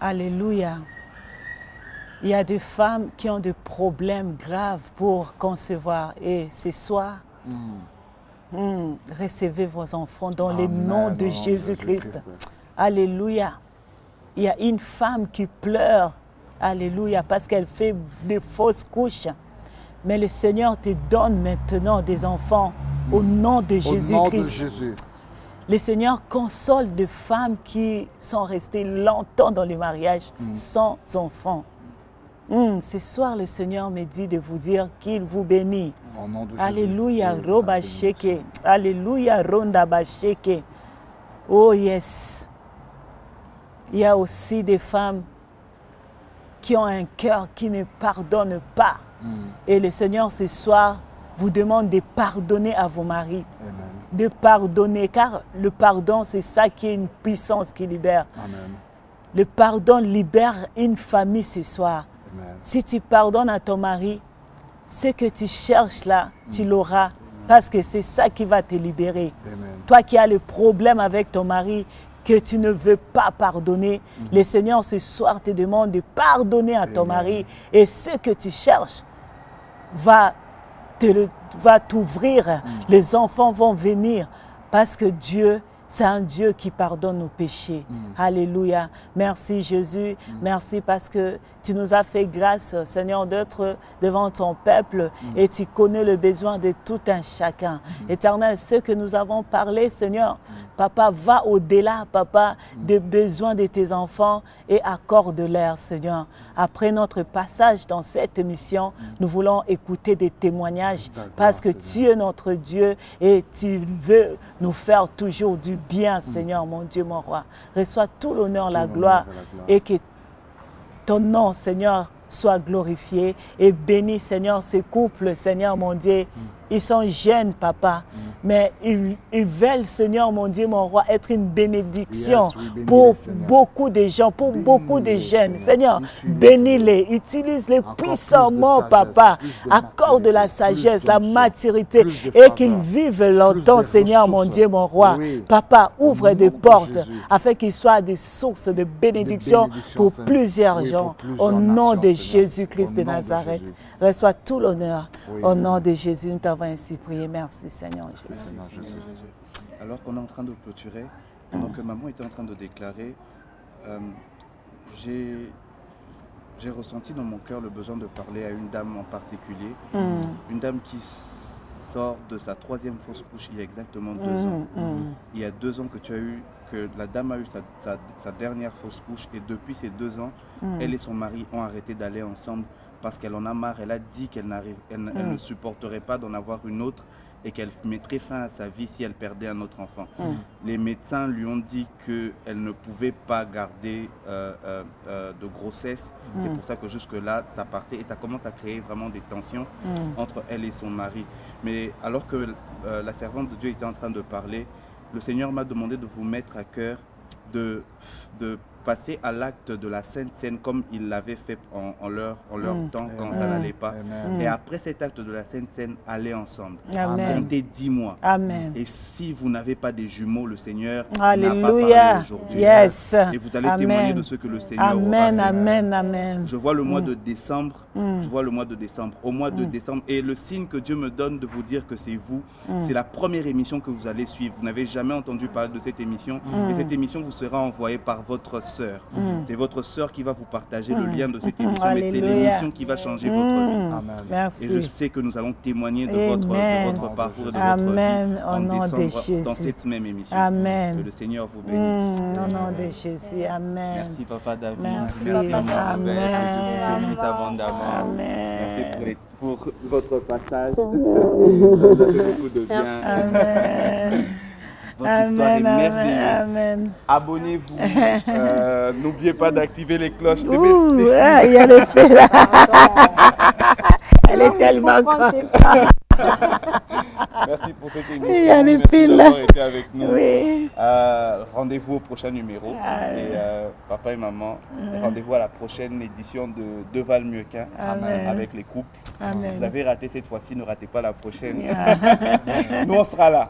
Alléluia. Il y a des femmes qui ont des problèmes graves pour concevoir. Et ce soir, recevez vos enfants dans le nom de Jésus-Christ. Alléluia. Il y a une femme qui pleure. Alléluia. Parce qu'elle fait des fausses couches. Mais le Seigneur te donne maintenant des enfants au nom de Jésus-Christ. Au nom de Jésus. Le Seigneur console des femmes qui sont restées longtemps dans le mariage sans enfants. Ce soir, le Seigneur me dit de vous dire qu'il vous bénit. Au nom de Jésus. Alléluia, roba sheke. Alléluia, ronda basheke. Oh yes. Il y a aussi des femmes qui ont un cœur qui ne pardonne pas. Et le Seigneur, ce soir, vous demande de pardonner à vos maris. Amen. De pardonner, car le pardon, c'est ça qui est une puissance qui libère. Amen. Le pardon libère une famille ce soir. Amen. Si tu pardonnes à ton mari, ce que tu cherches là, tu l'auras. Parce que c'est ça qui va te libérer. Amen. Toi qui as le problème avec ton mari, que tu ne veux pas pardonner, le Seigneur ce soir te demande de pardonner à ton mari. Et ce que tu cherches va t'ouvrir. Les enfants vont venir parce que Dieu, c'est un Dieu qui pardonne nos péchés. Alléluia. Merci Jésus. Merci parce que tu nous as fait grâce, Seigneur, d'être devant ton peuple et tu connais le besoin de tout un chacun. Éternel, ce que nous avons parlé, Seigneur, Papa, va au-delà, Papa, des besoins de tes enfants et accorde-leur, Seigneur. Après notre passage dans cette émission, nous voulons écouter des témoignages parce que tu es notre Dieu et tu veux nous faire toujours du bien, Seigneur, mon Dieu, mon roi. Reçois tout l'honneur, la gloire et que ton nom, Seigneur, soit glorifié et bénis, Seigneur, ces couples, Seigneur, mon Dieu. Ils sont jeunes, Papa, mais ils veulent, Seigneur, mon Dieu, mon roi, être une bénédiction pour beaucoup de gens, pour beaucoup de jeunes. Seigneur, bénis-les, utilise-les puissamment, Papa. Accorde la sagesse, la maturité et qu'ils vivent longtemps, Seigneur, mon Dieu, mon roi. Papa, ouvre des portes afin qu'ils soient des sources de bénédiction pour plusieurs gens. Au nom de Jésus-Christ de Nazareth, reçois tout l'honneur. Au nom de Jésus, nous t'avons ainsi prié. Merci, Seigneur Jésus. Alors qu'on est en train de clôturer, pendant que maman était en train de déclarer, j'ai ressenti dans mon cœur le besoin de parler à une dame en particulier. Une dame qui sort de sa 3e fausse couche il y a exactement 2 ans. Il y a 2 ans que la dame a eu sa dernière fausse couche et depuis ces 2 ans, elle et son mari ont arrêté d'aller ensemble parce qu'elle en a marre. Elle a dit qu'elle ne supporterait pas d'en avoir une autre et qu'elle mettrait fin à sa vie si elle perdait un autre enfant. Les médecins lui ont dit qu'elle ne pouvait pas garder de grossesse. C'est pour ça que jusque-là, ça partait et ça commence à créer vraiment des tensions entre elle et son mari. Mais alors que la servante de Dieu était en train de parler, le Seigneur m'a demandé de vous mettre à cœur de passer à l'acte de la Sainte Seine comme il l'avait fait en leur temps quand ça n'allait pas. Et après cet acte de la Sainte Seine, allez ensemble. Comptez 10 mois. Amen. Et si vous n'avez pas des jumeaux, le Seigneur Alléluia. n'a pas parlé aujourd'hui. Yes. Et vous allez témoigner de ce que le Seigneur aura fait. Amen. Je vois le mois de décembre. Je vois le mois de décembre. Au mois de décembre. Et le signe que Dieu me donne de vous dire que c'est vous, c'est la première émission que vous allez suivre. Vous n'avez jamais entendu parler de cette émission. Et cette émission vous sera envoyée par votre sœur. C'est votre sœur qui va vous partager le lien de cette émission. Mais c'est l'émission qui va changer votre vie. Amen. Merci. Et je sais que nous allons témoigner de votre parcours et de votre vie en décembre dans cette même émission. Amen. Que le Seigneur vous bénisse. Au nom de Jésus. Amen. Merci Papa David. Merci. Maman Robert. Amen. Je vous bénisse abondamment. Amen. Merci pour votre passage. Ça fait beaucoup de bien. Amen. Votre histoire est merveilleuse. Amen. Abonnez-vous. N'oubliez pas d'activer les cloches. Ouh, il y a le fait là. Elle est tellement grande. Merci pour cette émission. Il y a les Merci piles. d'avoir été avec nous. Oui. Rendez-vous au prochain numéro. Et papa et maman, rendez-vous à la prochaine édition de Deval Mieuxquin avec les couples. Amen. Vous avez raté cette fois-ci, ne ratez pas la prochaine. Nous, on sera là.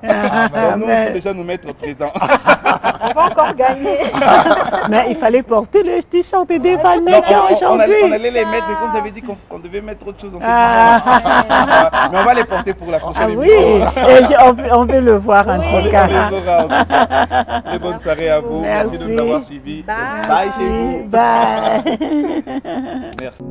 Nous, il faut déjà nous mettre présents. On va encore gagner. Mais il fallait porter le t-shirt des Deval Mieuxquin On aujourd'hui. allait les mettre, mais comme vous avez dit qu'on devait mettre autre chose, on s'est dit, mais on va les porter pour la prochaine Oui, émission. et on veut le voir en tout cas. Très bonne soirée à vous. Merci de nous avoir suivis. Bye. Bye chez vous. Bye. Merci.